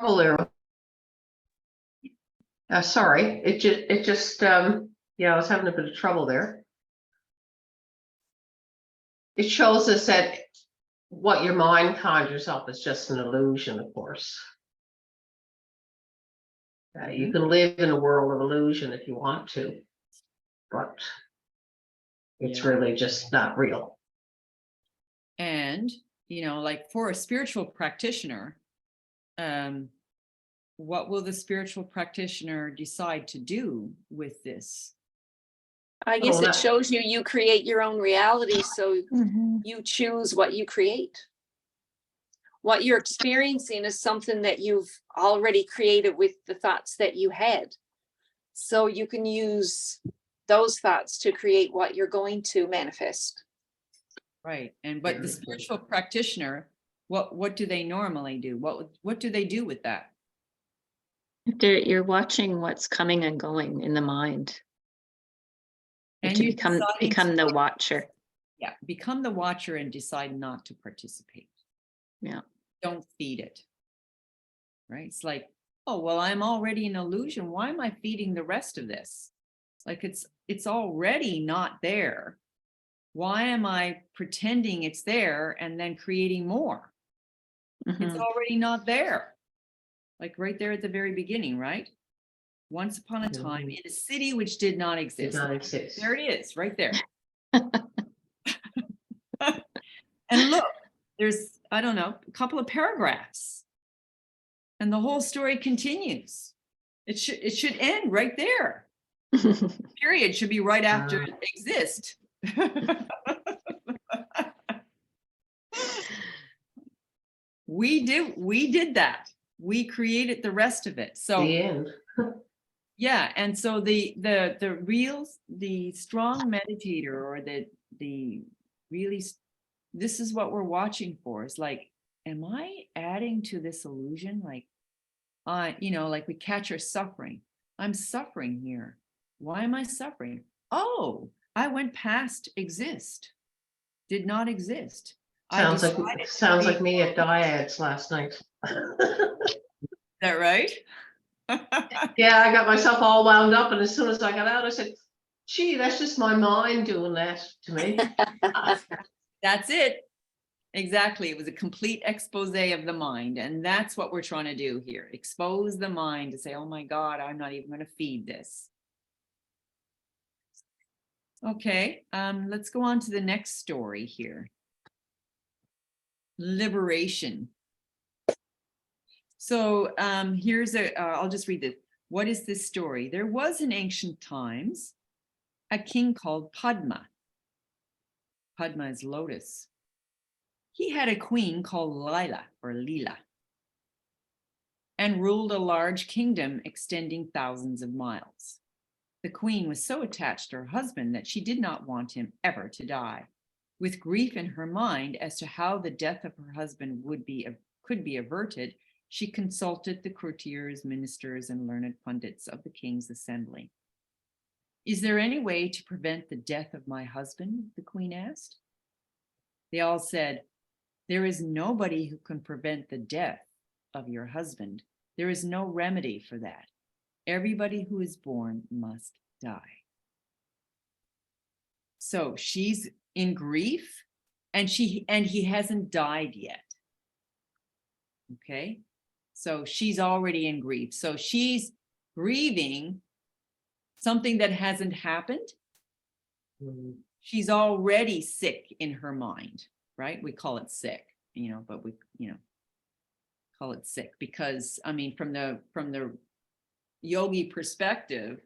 Oh, there. Sorry, it just, yeah, I was having a bit of trouble there. It shows us that what your mind conjures up is just an illusion, of course. You can live in a world of illusion if you want to, but it's Yeah. really just not real. And, like for a spiritual practitioner, what will the spiritual practitioner decide to do with this? I guess Oh, it that- shows you create your own reality, so Mhm. you choose what you create. What you're experiencing is something that you've already created with the thoughts that you had. So you can use those thoughts to create what you're going to manifest. Right. And but the spiritual practitioner, what do they normally do? What do they do with that? You're watching what's coming and going in the mind. You have And to you're become deciding the watcher. Yeah, become the watcher and decide not to participate. Yeah. Don't feed it. Right? It's like, oh, well, I'm already an illusion. Why am I feeding the rest of this? Like it's already not there. Why am I pretending it's there and then creating more? It's Mhm. already not there. Like right there at the very beginning, right? Once upon a time in a city which did not Did exist. not exist. There it is, right there. And look, there's, I don't know, a couple of paragraphs. And the whole story continues. It should end right there. Period should be right after it exist. We did that. We created the rest of it. So The end. yeah, and so the strong meditator or the really this is what we're watching for. Is like, am I adding to this illusion? Like, like we catch our suffering. I'm suffering here. Why am I suffering? Oh, I went past exist. Did not exist. Sounds decided like to be- me at Dyads last night. Is that right? Yeah, I got myself all wound up, and as soon as I got out, I said, gee, that's just my mind doing that to me. That's it. Exactly. It was a complete expose of the mind. And that's what we're trying to do here. Expose the mind to say, oh my God, I'm not even going to feed this. Okay, let's go on to the next story here. Liberation. So here's I'll just read this. What is this story? There was in ancient times a king called Padma. Padma is lotus. He had a queen called Lila or Leela and ruled a large kingdom extending thousands of miles. The queen was so attached to her husband that she did not want him ever to die. With grief in her mind as to how the death of her husband could be averted, she consulted the courtiers, ministers, and learned pundits of the king's assembly. Is there any way to prevent the death of my husband? The queen asked. They all said, there is nobody who can prevent the death of your husband. There is no remedy for that. Everybody who is born must die. So she's in grief, and he hasn't died yet. Okay, so she's already in grief. So she's grieving something that hasn't happened. She's already sick in her mind, right? We call it sick, but we, call it sick because, I mean, from the yogi perspective,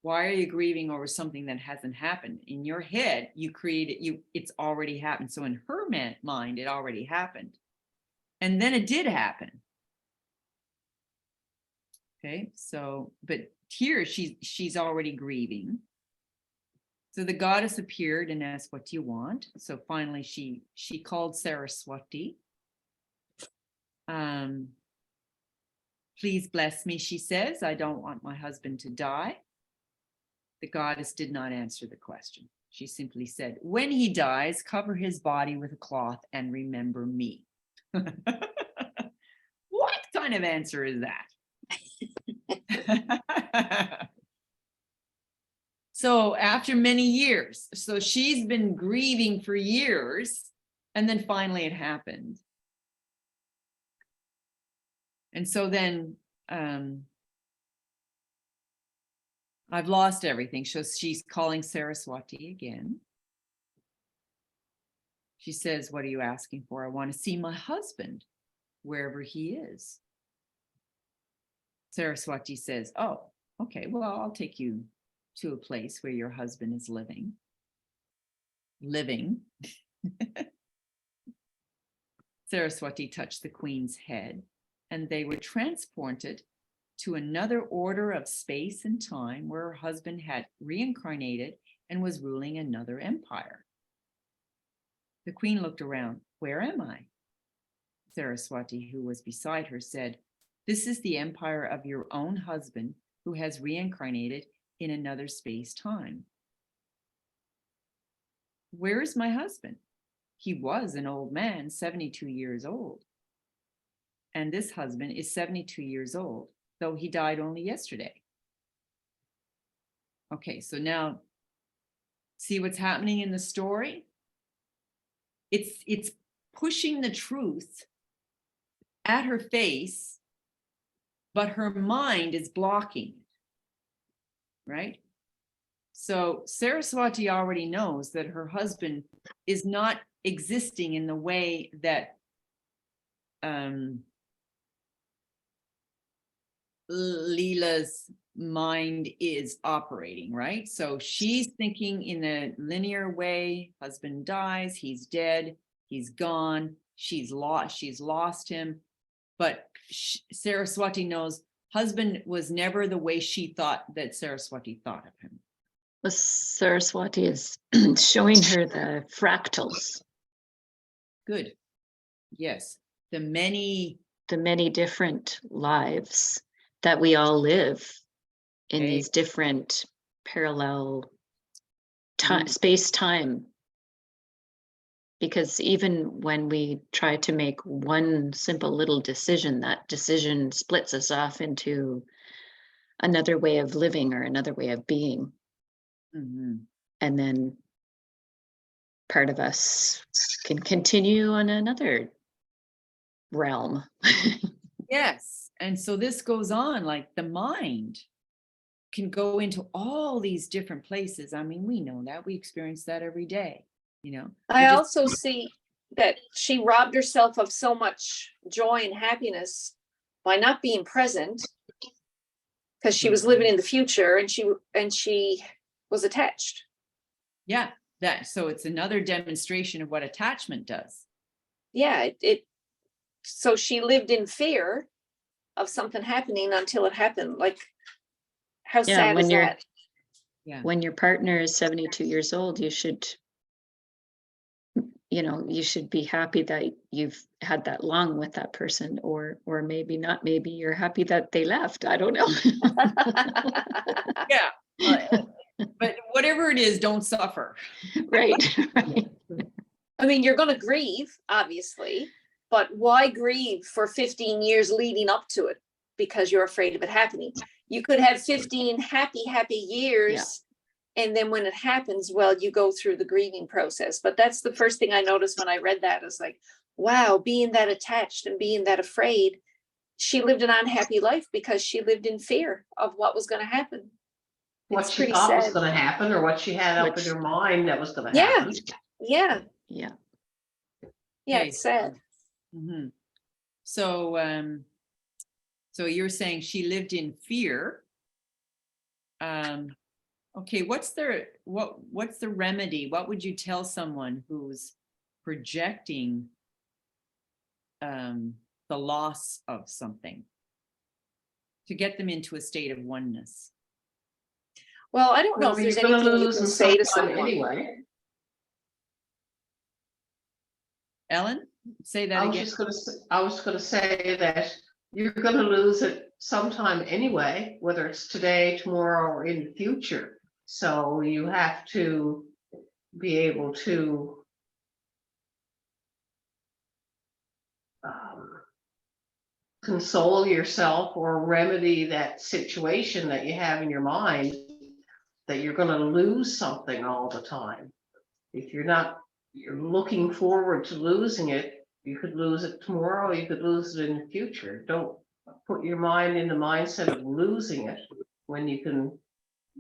why are you grieving over something that hasn't happened? In your head, you created, it's already happened. So in her mind, it already happened. And then it did happen. Okay, so, but here she's already grieving. So the goddess appeared and asked, what do you want? So finally she called Saraswati. Please bless me, she says. I don't want my husband to die. The goddess did not answer the question. She simply said, when he dies, cover his body with a cloth and remember me. What kind of answer is that? So after many years, so she's been grieving for years, and then finally it happened. And so then I've lost everything. So she's calling Saraswati again. She says, what are you asking for? I want to see my husband wherever he is. Saraswati says, oh, okay, well, I'll take you to a place where your husband is living. Saraswati touched the queen's head, and they were transported to another order of space and time where her husband had reincarnated and was ruling another empire. The queen looked around. Where am I? Saraswati, who was beside her, said, this is the empire of your own husband who has reincarnated in another space-time. Where is my husband? He was an old man, 72 years old. And this husband is 72 years old, though he died only yesterday. Okay, so now see what's happening in the story? It's pushing the truth at her face, but her mind is blocking it. Right? So Saraswati already knows that her husband is not existing in the way that Leela's mind is operating, right? So she's thinking in a linear way. Husband dies, he's dead, he's gone, she's lost him. But Saraswati knows husband was never the way she thought that Saraswati thought of him. Well, Saraswati is showing her the fractals. Good. Yes. The many different lives that we all live in these different parallel space-time. Because even when we try to make one simple little decision, that decision splits us off into another way of living or another way of being. Mm-hmm. And then part of us can continue on another realm. Yes. And so this goes on, like the mind can go into all these different places. I mean, we know that, we experience that every day. I also see that she robbed herself of so much joy and happiness by not being present, because she was living in the future and she was attached. Yeah, so it's another demonstration of what attachment does. Yeah, so she lived in fear of something happening until it happened. Like, how sad is that? Yeah. When your partner is 72 years old, you should be happy that you've had that long with that person, or maybe not. Maybe you're happy that they left. I don't know. Yeah. But whatever it is, don't suffer. Right. I mean, you're going to grieve, obviously, but why grieve for 15 years leading up to it? because you're afraid of it happening. You could have 15 happy years. And then when it happens, well, you go through the grieving process. But that's the first thing I noticed when I read that, is like, wow, being that attached and being that afraid, she lived an unhappy life because she lived in fear of what was going to happen. What It's she pretty thought was sad. gonna happen, or what she had up in Which- her mind that was gonna Yeah. happen. Yeah. Yeah. Yeah. Okay, It's sad. Mhm. So, so you're saying she lived in fear. Okay, what's the remedy? What would you tell someone who's projecting the loss of something to get them into a state of oneness? Well, I don't know if Well, there's you're gonna anything you lose can in say to some time someone. anyway. Ellen, say that I was again. just gonna say that you're gonna lose it sometime anyway, whether it's today, tomorrow, or in the future. So you have to be able to console yourself or remedy that situation that you have in your mind, that you're gonna lose something all the time. If you're looking forward to losing it, you could lose it tomorrow, you could lose it in the future. Don't put your mind in the mindset of losing it when you can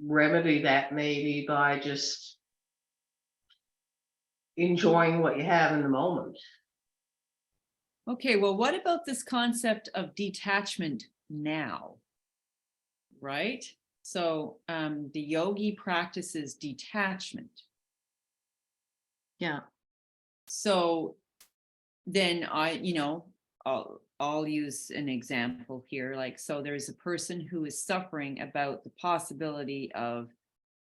remedy that maybe by just enjoying what you have in the moment. Okay, well, what about this concept of detachment now? Right? So the yogi practices detachment. Yeah. So then I'll use an example here. Like, so there's a person who is suffering about the possibility of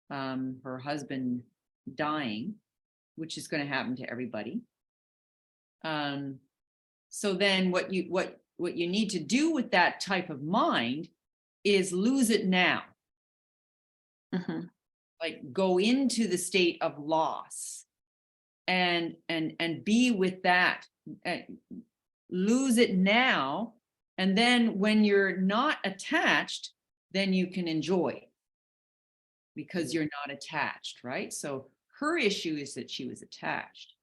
her husband dying, which is going to happen to everybody. So then what you need to do with that type of mind is lose it now. Mhm. Like, go into the state of loss and be with that. Lose it now, and then when you're not attached, then you can enjoy, because you're not attached, right? So her issue is that she was attached.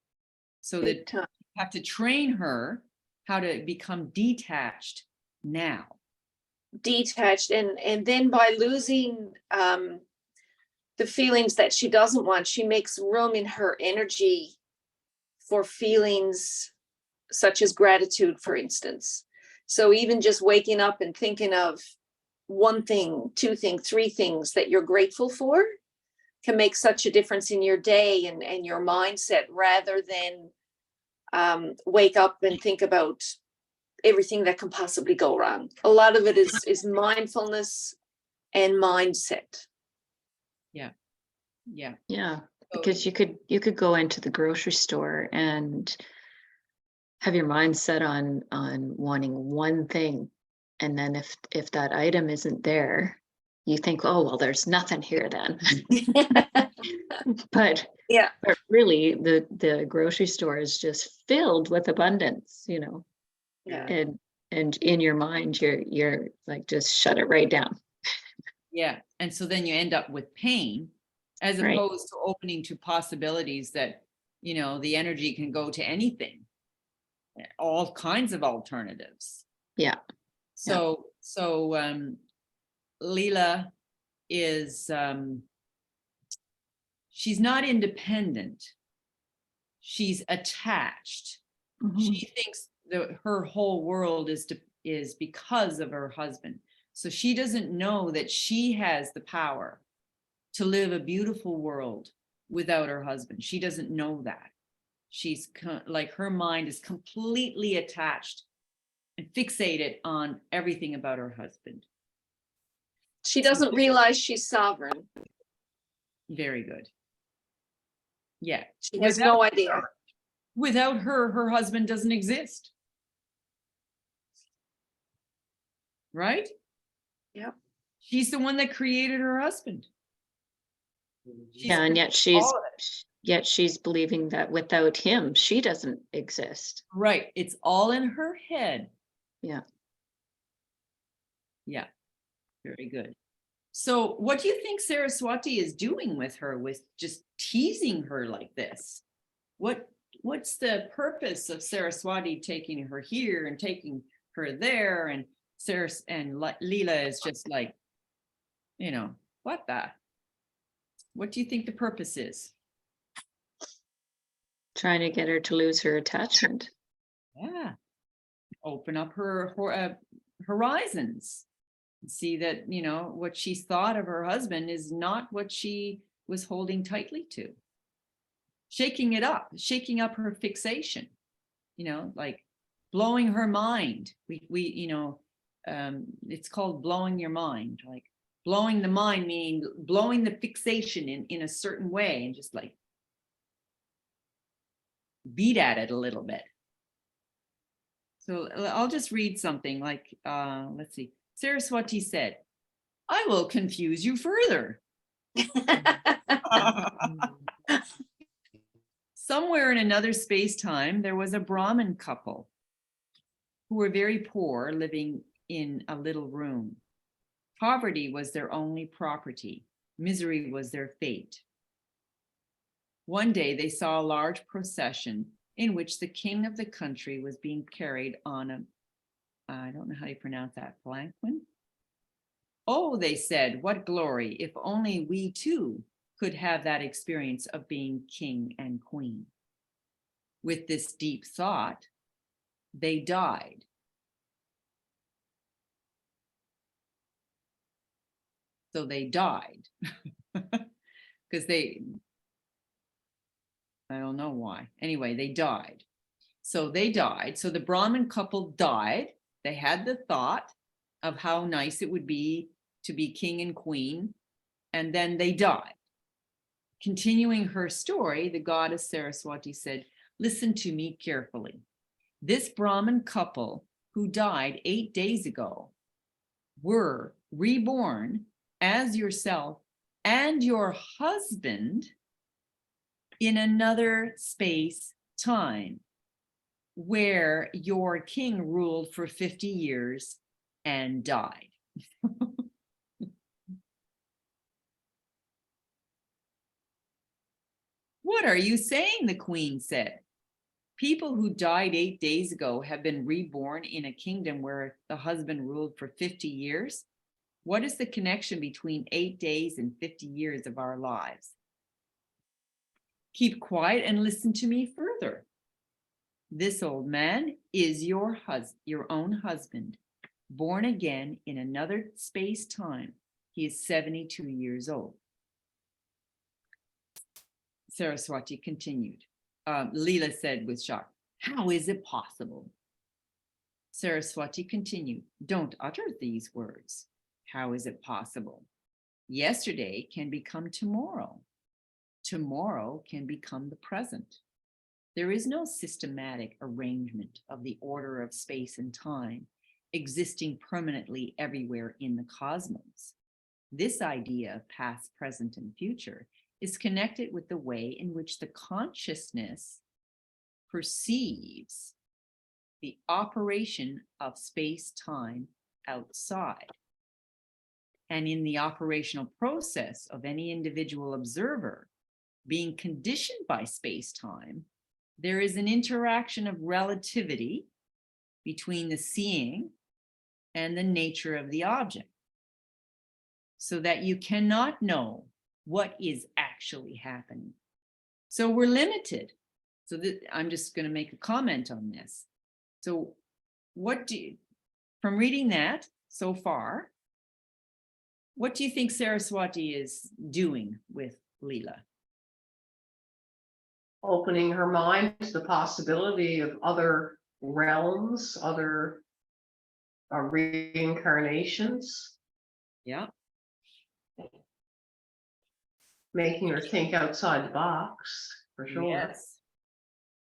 So Big that time. you have to train her how to become detached now. Detached, and then by losing the feelings that she doesn't want, she makes room in her energy for feelings such as gratitude, for instance. So even just waking up and thinking of one thing, two things, three things that you're grateful for can make such a difference in your day and your mindset, rather than wake up and think about everything that can possibly go wrong. A lot of it is mindfulness and mindset. Yeah. Yeah. So- Because you could go into the grocery store and have your mind set on wanting one thing. And then if that item isn't there, you think, oh, well, there's nothing here then. But Yeah. but really the grocery store is just filled with abundance, Yeah. and in your mind, you're like, just shut it right down. Yeah. And so then you end up with pain, as Right. opposed to opening to possibilities that, the energy can go to anything, all kinds of alternatives. Yeah. So Leela is, she's not independent. She's attached. She thinks that her whole world is because of her husband. So she doesn't know that she has the power to live a beautiful world without her husband. She doesn't know that. She's like, her mind is completely attached and fixated on everything about her husband. She doesn't realize she's sovereign. Very good. Yeah. She has no idea. Without her, her husband doesn't exist. Right? Yep. She's the one that created her husband. Yeah, and yet she's believing that without him, she doesn't exist. Right. It's all in her head. Yeah. Yeah, very good. So what do you think Saraswati is doing with her, with just teasing her like this? What's the purpose of Saraswati taking her here and taking her there, and Leela is just like, what do you think the purpose is? Trying to get her to lose her attachment. Yeah, open up her horizons. See that, what she thought of her husband is not what she was holding tightly to. Shaking up her fixation, like blowing her mind. It's called blowing your mind, like blowing the mind, meaning blowing the fixation in a certain way, and just like beat at it a little bit. So I'll just read something like, let's see. Saraswati said, "I will confuse you further." Somewhere in another space-time, there was a Brahmin couple who were very poor, living in a little room. Poverty was their only property. Misery was their fate. One day they saw a large procession in which the king of the country was being carried on I don't know how you pronounce that, palanquin? "Oh," they said, "what glory, if only we too could have that experience of being king and queen." With this deep thought, they died. So they died because I don't know why. Anyway, they died. So they died. So the Brahmin couple died. They had the thought of how nice it would be to be king and queen, and then they died. Continuing her story, the goddess Saraswati said, "Listen to me carefully. This Brahmin couple who died 8 days ago were reborn as yourself and your husband in another space-time where your king ruled for 50 years and died." "What are you saying?" the queen said. "People who died 8 days ago have been reborn in a kingdom where the husband ruled for 50 years. What is the connection between 8 days and 50 years of our lives? Keep quiet and listen to me further. This old man is your own husband, born again in another space-time. He is 72 years old." Saraswati continued. Leela said with shock, "How is it possible?" Saraswati continued, "Don't utter these words. How is it possible? Yesterday can become tomorrow. Tomorrow can become the present. There is no systematic arrangement of the order of space and time existing permanently everywhere in the cosmos. This idea of past, present, and future is connected with the way in which the consciousness perceives the operation of space-time outside. And in the operational process of any individual observer being conditioned by space-time, there is an interaction of relativity between the seeing and the nature of the object, so that you cannot know what is actually happening. So we're limited. So I'm just going to make a comment on this. So from reading that so far, what do you think Saraswati is doing with Leela? Opening her mind to the possibility of other realms, other reincarnations, Yeah. making her think outside the box, for sure. Yes.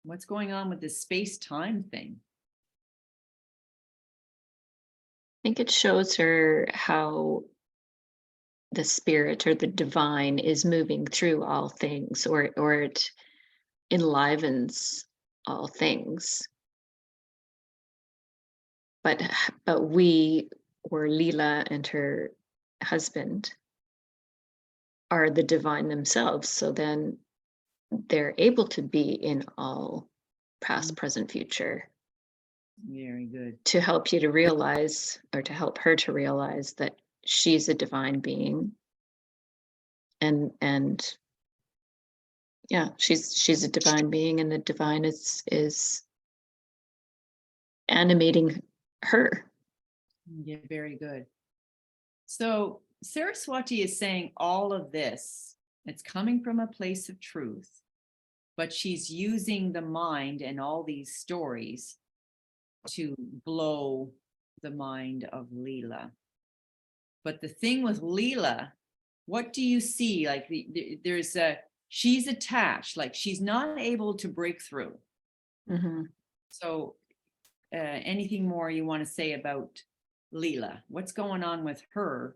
What's going on with this space-time thing? I think it shows her how the spirit or the divine is moving through all things, or it enlivens all things. But we or Leela and her husband are the divine themselves. So then they're able to be in all past, present, future, Very good. to help you to realize, or to help her to realize, that she's a divine being. And yeah, she's a divine being, and the divine is animating her. Yeah, very good. So Saraswati is saying all of this, it's coming from a place of truth, but she's using the mind and all these stories to blow the mind of Leela. But the thing with Leela, what do you see? Like she's attached, like she's not able to break through. Mm-hmm. So anything more you want to say about Leela? What's going on with her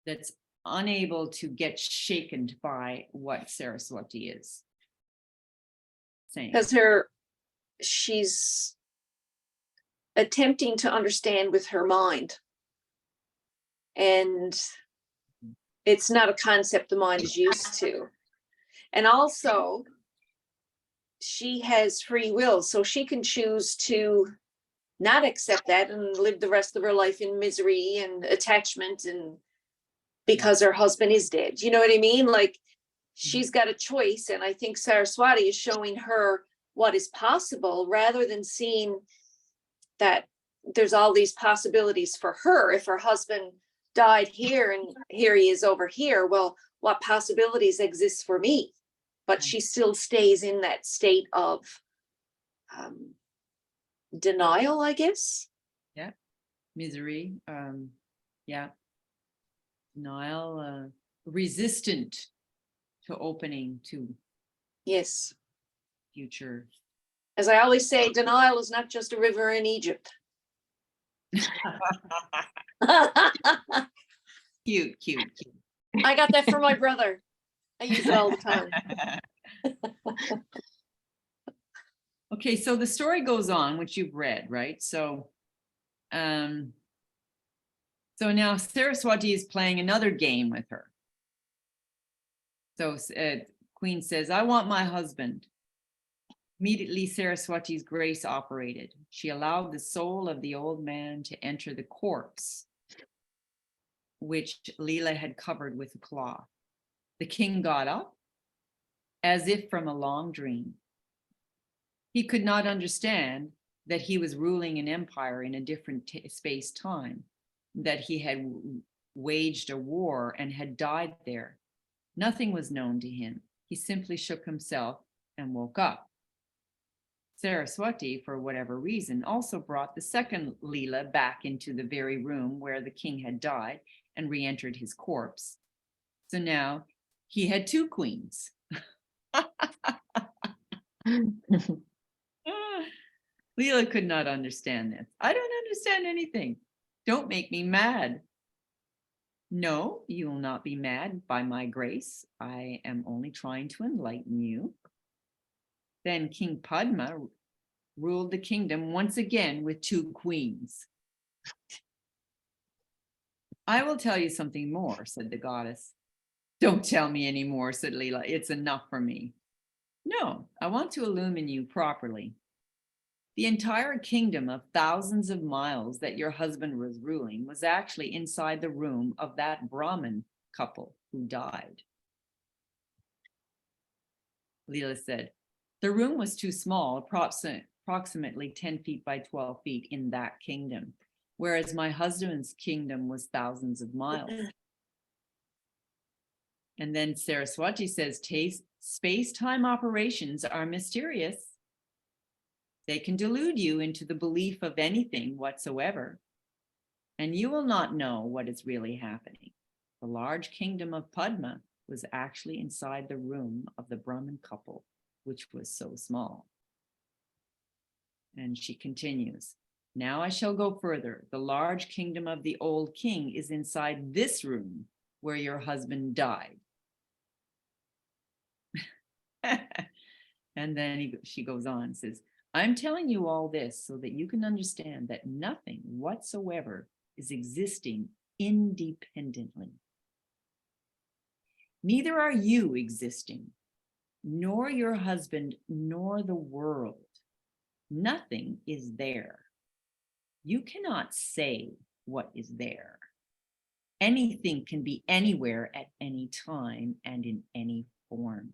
that's unable to get shaken by what Saraswati is saying? Because she's attempting to understand with her mind. And it's not a concept the mind is used to. And also, she has free will, so she can choose to not accept that and live the rest of her life in misery and attachment, and because her husband is dead. You know what I mean? Like, she's got a choice. And I think Saraswati is showing her what is possible, rather than seeing that there's all these possibilities for her. If her husband died here and here he is over here, well, what possibilities exist for me? But she still stays in that state of denial, I guess. Yeah, misery. Yeah, denial, resistant to opening to Yes. future. As I always say, denial is not just a river in Egypt. Cute, cute, cute. I got that from my brother. I use it all the time. Okay, so the story goes on, which you've read, right? So now Saraswati is playing another game with her. So Queen says, I want my husband. Immediately, Saraswati's grace operated. She allowed the soul of the old man to enter the corpse, which Leela had covered with a cloth. The king got up, as if from a long dream. He could not understand that he was ruling an empire in a different space-time, that he had waged a war and had died there. Nothing was known to him. He simply shook himself and woke up. Saraswati, for whatever reason, also brought the second Leela back into the very room where the king had died and re-entered his corpse. So now he had two queens. Leela could not understand this. I don't understand anything. Don't make me mad. No, you will not be mad by my grace. I am only trying to enlighten you. Then King Padma ruled the kingdom once again with two queens. I will tell you something more, said the goddess. Don't tell me any more, said Leela. It's enough for me. No, I want to illumine you properly. The entire kingdom of thousands of miles that your husband was ruling was actually inside the room of that Brahmin couple who died. Leela said, the room was too small, approximately 10 feet by 12 feet in that kingdom, whereas my husband's kingdom was thousands of miles. And then Saraswati says, space-time operations are mysterious. They can delude you into the belief of anything whatsoever, and you will not know what is really happening. The large kingdom of Padma was actually inside the room of the Brahmin couple, which was so small. And she continues, now I shall go further. The large kingdom of the old king is inside this room where your husband died. And then she goes on and says, I'm telling you all this so that you can understand that nothing whatsoever is existing independently. Neither are you existing, nor your husband, nor the world. Nothing is there. You cannot say what is there. Anything can be anywhere at any time and in any form.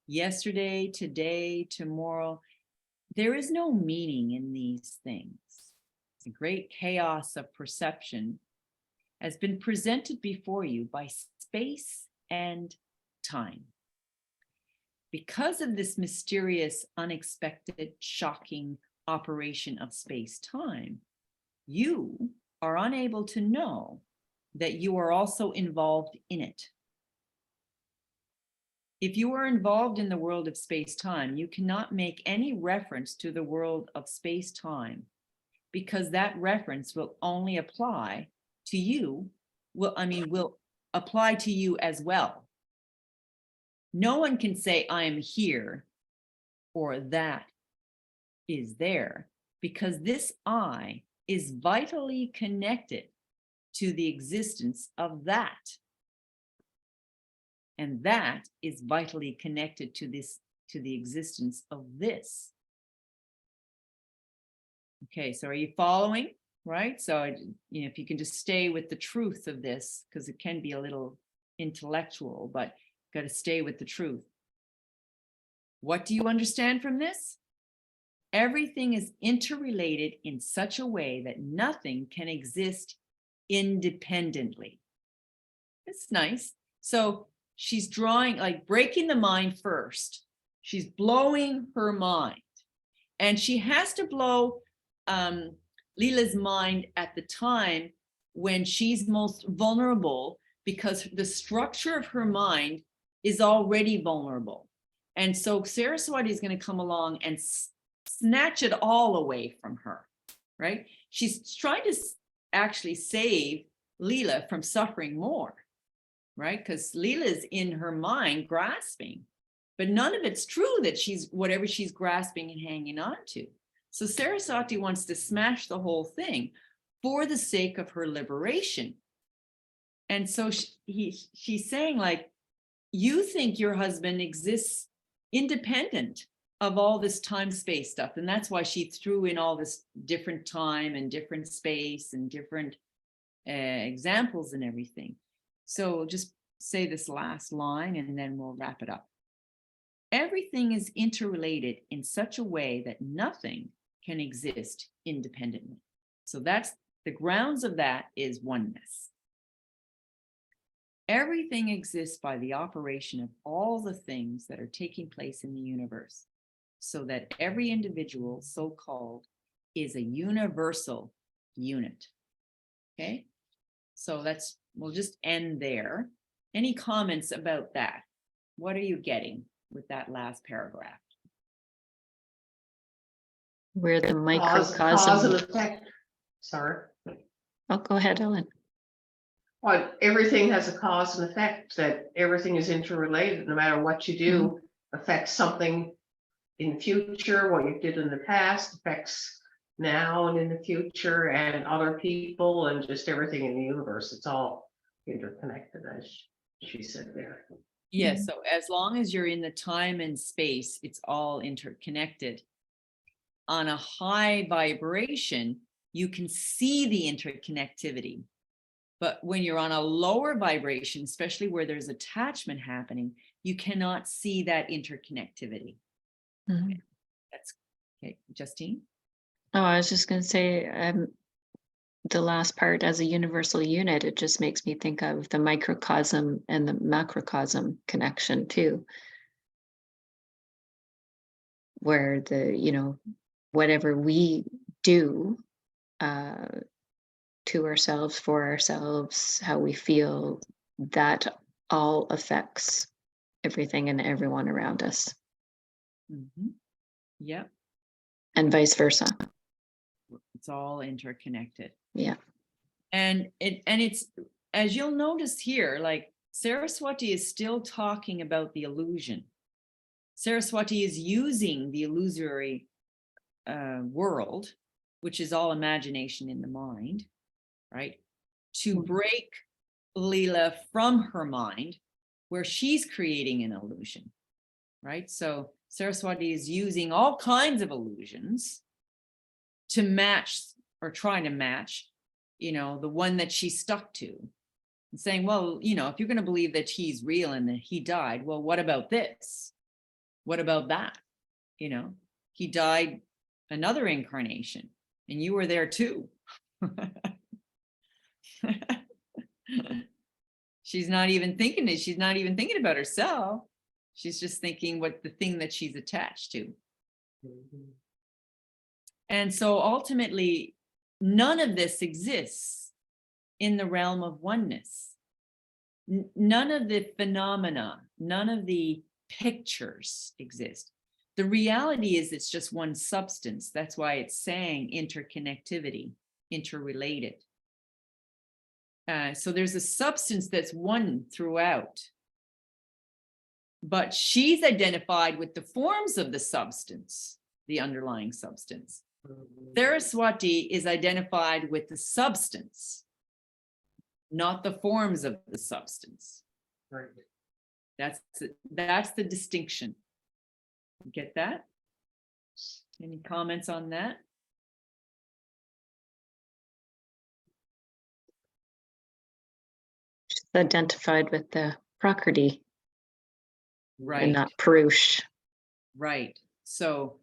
Yesterday, today, tomorrow, there is no meaning in these things. The great chaos of perception has been presented before you by space and time. Because of this mysterious, unexpected, shocking operation of space-time, you are unable to know that you are also involved in it. If you are involved in the world of space-time, you cannot make any reference to the world of space-time because that reference will only apply to you, will apply to you as well. No one can say, I am here or that is there, because this I is vitally connected to the existence of that. And that is vitally connected to the existence of this. Okay, so are you following? Right? So, if you can just stay with the truth of this, because it can be a little intellectual, but got to stay with the truth. What do you understand from this? Everything is interrelated in such a way that nothing can exist independently. It's nice. So she's drawing, like breaking the mind first. She's blowing her mind. And she has to blow Leela's mind at the time when she's most vulnerable, because the structure of her mind is already vulnerable. And so Saraswati is going to come along and snatch it all away from her, right? She's trying to actually save Leela from suffering more, right? Because Leela's in her mind grasping, but none of it's true that she's whatever she's grasping and hanging on to. So Saraswati wants to smash the whole thing for the sake of her liberation. And so she's saying, like, you think your husband exists independent of all this time-space stuff. And that's why she threw in all this different time and different space and different examples and everything. So just say this last line and then we'll wrap it up. Everything is interrelated in such a way that nothing can exist independently. So that's the grounds of that is oneness. Everything exists by the operation of all the things that are taking place in the universe, so that every individual, so-called, is a universal unit. Okay, so we'll just end there. Any comments about that? What are you getting with that last paragraph? Where the Cause and microcosm. effect. Sorry. Oh, go ahead, Ellen. Well, everything has a cause and effect, that everything is interrelated. No matter what you do, affects something in the future. What you did in the past affects now and in the future, and other people, and just everything in the universe. It's all interconnected, as she said there. Yes, so as long as you're in the time and space, it's all interconnected. On a high vibration, you can see the interconnectivity. But when you're on a lower vibration, especially where there's attachment happening, you cannot see that interconnectivity. Mhm. That's okay. Justine? Oh, I was just going to say, the last part, as a universal unit, it just makes me think of the microcosm and the macrocosm connection too. Where whatever we do to ourselves, for ourselves, how we feel, that all affects everything and everyone around us, Yeah, and vice versa. it's all interconnected. Yeah. And it's, as you'll notice here, like Saraswati is still talking about the illusion. Saraswati is using the illusory world, which is all imagination in the mind, right? To Mhm. break Leela from her mind, where she's creating an illusion, right? So Saraswati is using all kinds of illusions to match, or trying to match, the one that she's stuck to. And saying, well, if you're going to believe that he's real and that he died, well, what about this? What about that? He died another incarnation and you were there too. She's not even thinking it. She's not even thinking about herself. She's just thinking what the thing that she's attached to. Mhm. And so ultimately, none of this exists in the realm of oneness. None of the phenomena, none of the pictures exist. The reality is it's just one substance. That's why it's saying interconnectivity, interrelated. So there's a substance that's one throughout. But she's identified with the forms of the substance, the underlying substance. Mhm. Saraswati is identified with the substance, not the forms of the substance. Right. That's the distinction. Get that? Any comments on that? She's identified with the Prakriti and Right, not Purush. right. So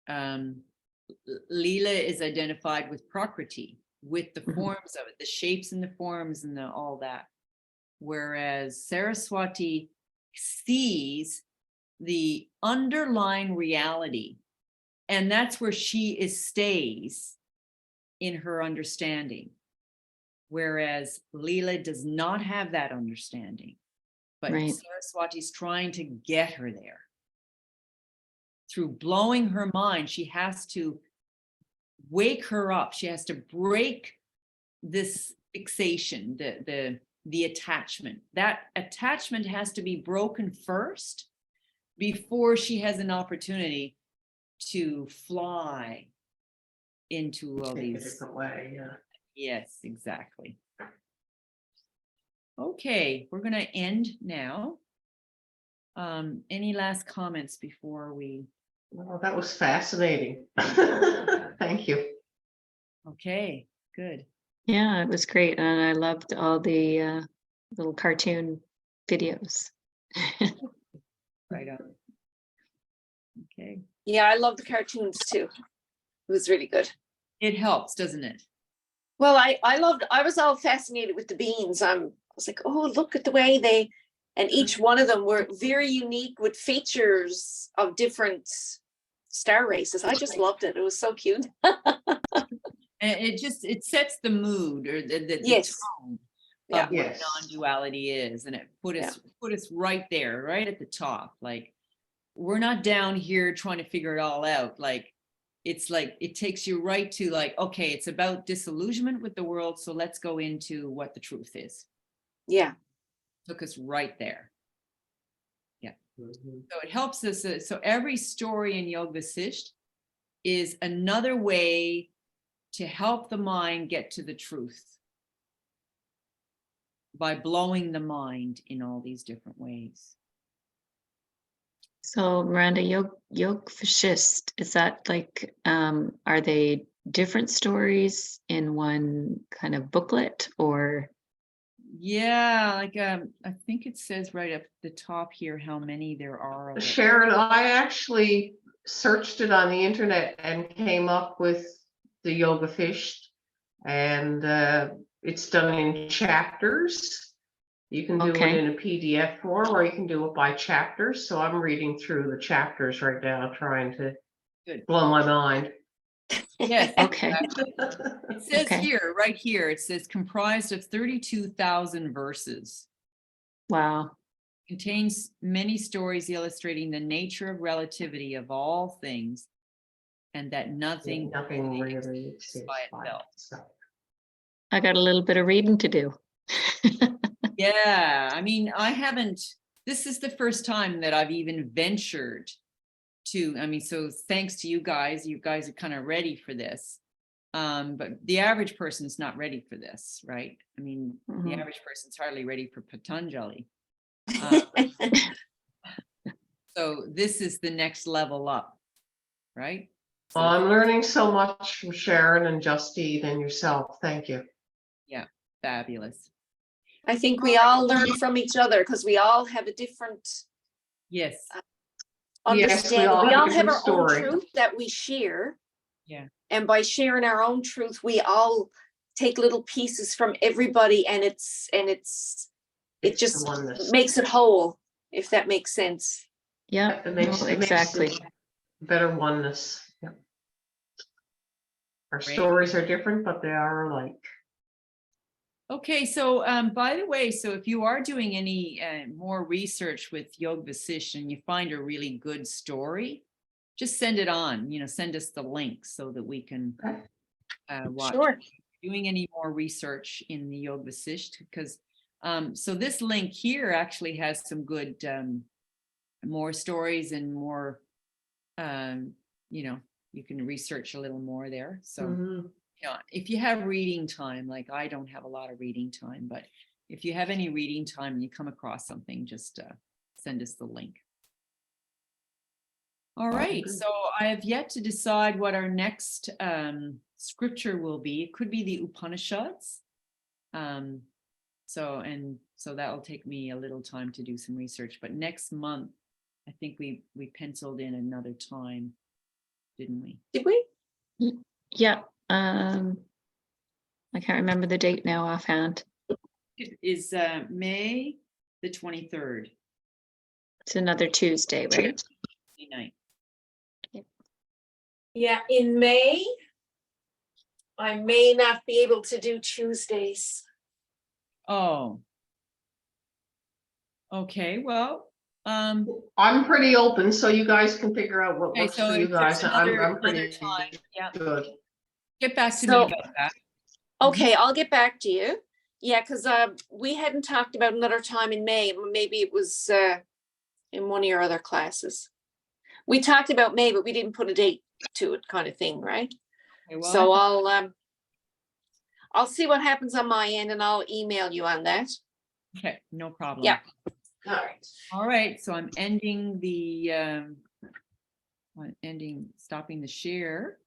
Leela is identified with Prakriti, with the Mhm. forms of it, the shapes and the forms and all that. Whereas Saraswati sees the underlying reality, and that's where she stays in her understanding. Whereas Leela does not have that understanding, but Right. Saraswati's trying to get her there. Through blowing her mind, she has to wake her up. She has to break this fixation, the attachment. That attachment has to be broken first before she has an opportunity to fly into all Take a these. different way, yeah. Yes, exactly. Okay, we're going to end now. Any last comments before we? Well, that was fascinating. Thank you. Okay, good. Yeah, it was great. And I loved all the little cartoon videos. Right on. Okay. Yeah, I love the cartoons too. It was really good. It helps, doesn't it? Well, I was all fascinated with the beans. I was like, oh, look at the way and each one of them were very unique with features of different star races. I just loved it. It was so cute. And it sets the mood, or the Yes. tone Yeah. of what Yes. non-duality is, and it put us right there, right at the top. Like, we're not down here trying to figure it all out. Like, it's like it takes you right to, like, okay, it's about disillusionment with the world, so let's go into what the truth is. Yeah. Took us right there. Mhm. So it helps us. So every story in Yoga Vashisht is another way to help the mind get to the truth by blowing the mind in all these different ways. So Miranda, Yoga Vashisht, is that like, are they different stories in one kind of booklet, or? Yeah, like I think it says right up the top here how many there are of it. Sharon, I actually searched it on the internet and came up with the Yoga Fish, and it's done in chapters. You can do it Okay. in a PDF form, or you can do it by chapters. So I'm reading through the chapters right now, trying to Good. blow my mind. Yes. Okay. It says Okay. here, right here, it says comprised of 32,000 verses. Wow. Contains many stories illustrating the nature of relativity of all things, and that nothing Nothing exists really exists by by itself. itself. I got a little bit of reading to do. Yeah, I mean, this is the first time that I've even ventured to, so thanks to you guys are kind of ready for this. But the average person's not ready for this, right? I mean, the Mhm. average person's hardly ready for Patanjali. So this is the next level up, right? So I'm learning so much from Sharon and Justine and yourself. Thank you. fabulous. I think we all learn from each other because we all have a different Yes, understanding. all We have a all have different our own story. truth that we share. yeah, And by sharing our own truth, we all take little pieces from everybody, and it It's just the oneness. makes it whole, if that makes sense. Yeah, It makes, no, it makes exactly. it better oneness. Yep. Our Great. stories are different, but they are alike. okay, so by the way, so if you are doing any more research with Yog Vashisht and you find a really good story, just send it on, send us the link so that we can watch. Sure. Doing any more research in the Yog Vashisht, because so this link here actually has some good more stories and more you can research a little more there. So Mhm. if you have reading time, like I don't have a lot of reading time, but if you have any reading time and you come across something, just send us the link. All right, good. so I have yet to decide what our next scripture will be. It could be the Upanishads. So that will take me a little time to do some research, but next month, I think we penciled in another time, didn't we? Did we? Yeah. I can't remember the date now offhand. It is May the 23rd. It's another Tuesday, right? Night. Yeah, in May, I may not be able to do Tuesdays. Oh. Okay, well, I'm pretty open, so you guys can figure out what okay, works so for you if there's guys. another I'm pretty time, yeah, good. get back to me So- about that. Okay, I'll get back to you. Yeah, because we hadn't talked about another time in May. Maybe it was in one of your other classes. We talked about May, but we didn't put a date to it, kind of thing, right? Okay, well, So I'll see what happens on my end, and I'll email you on that. okay, no problem. Yeah. All right. All right, so I'm ending stopping the share,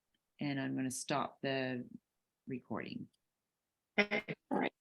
and I'm going to stop the recording. Okay. All right.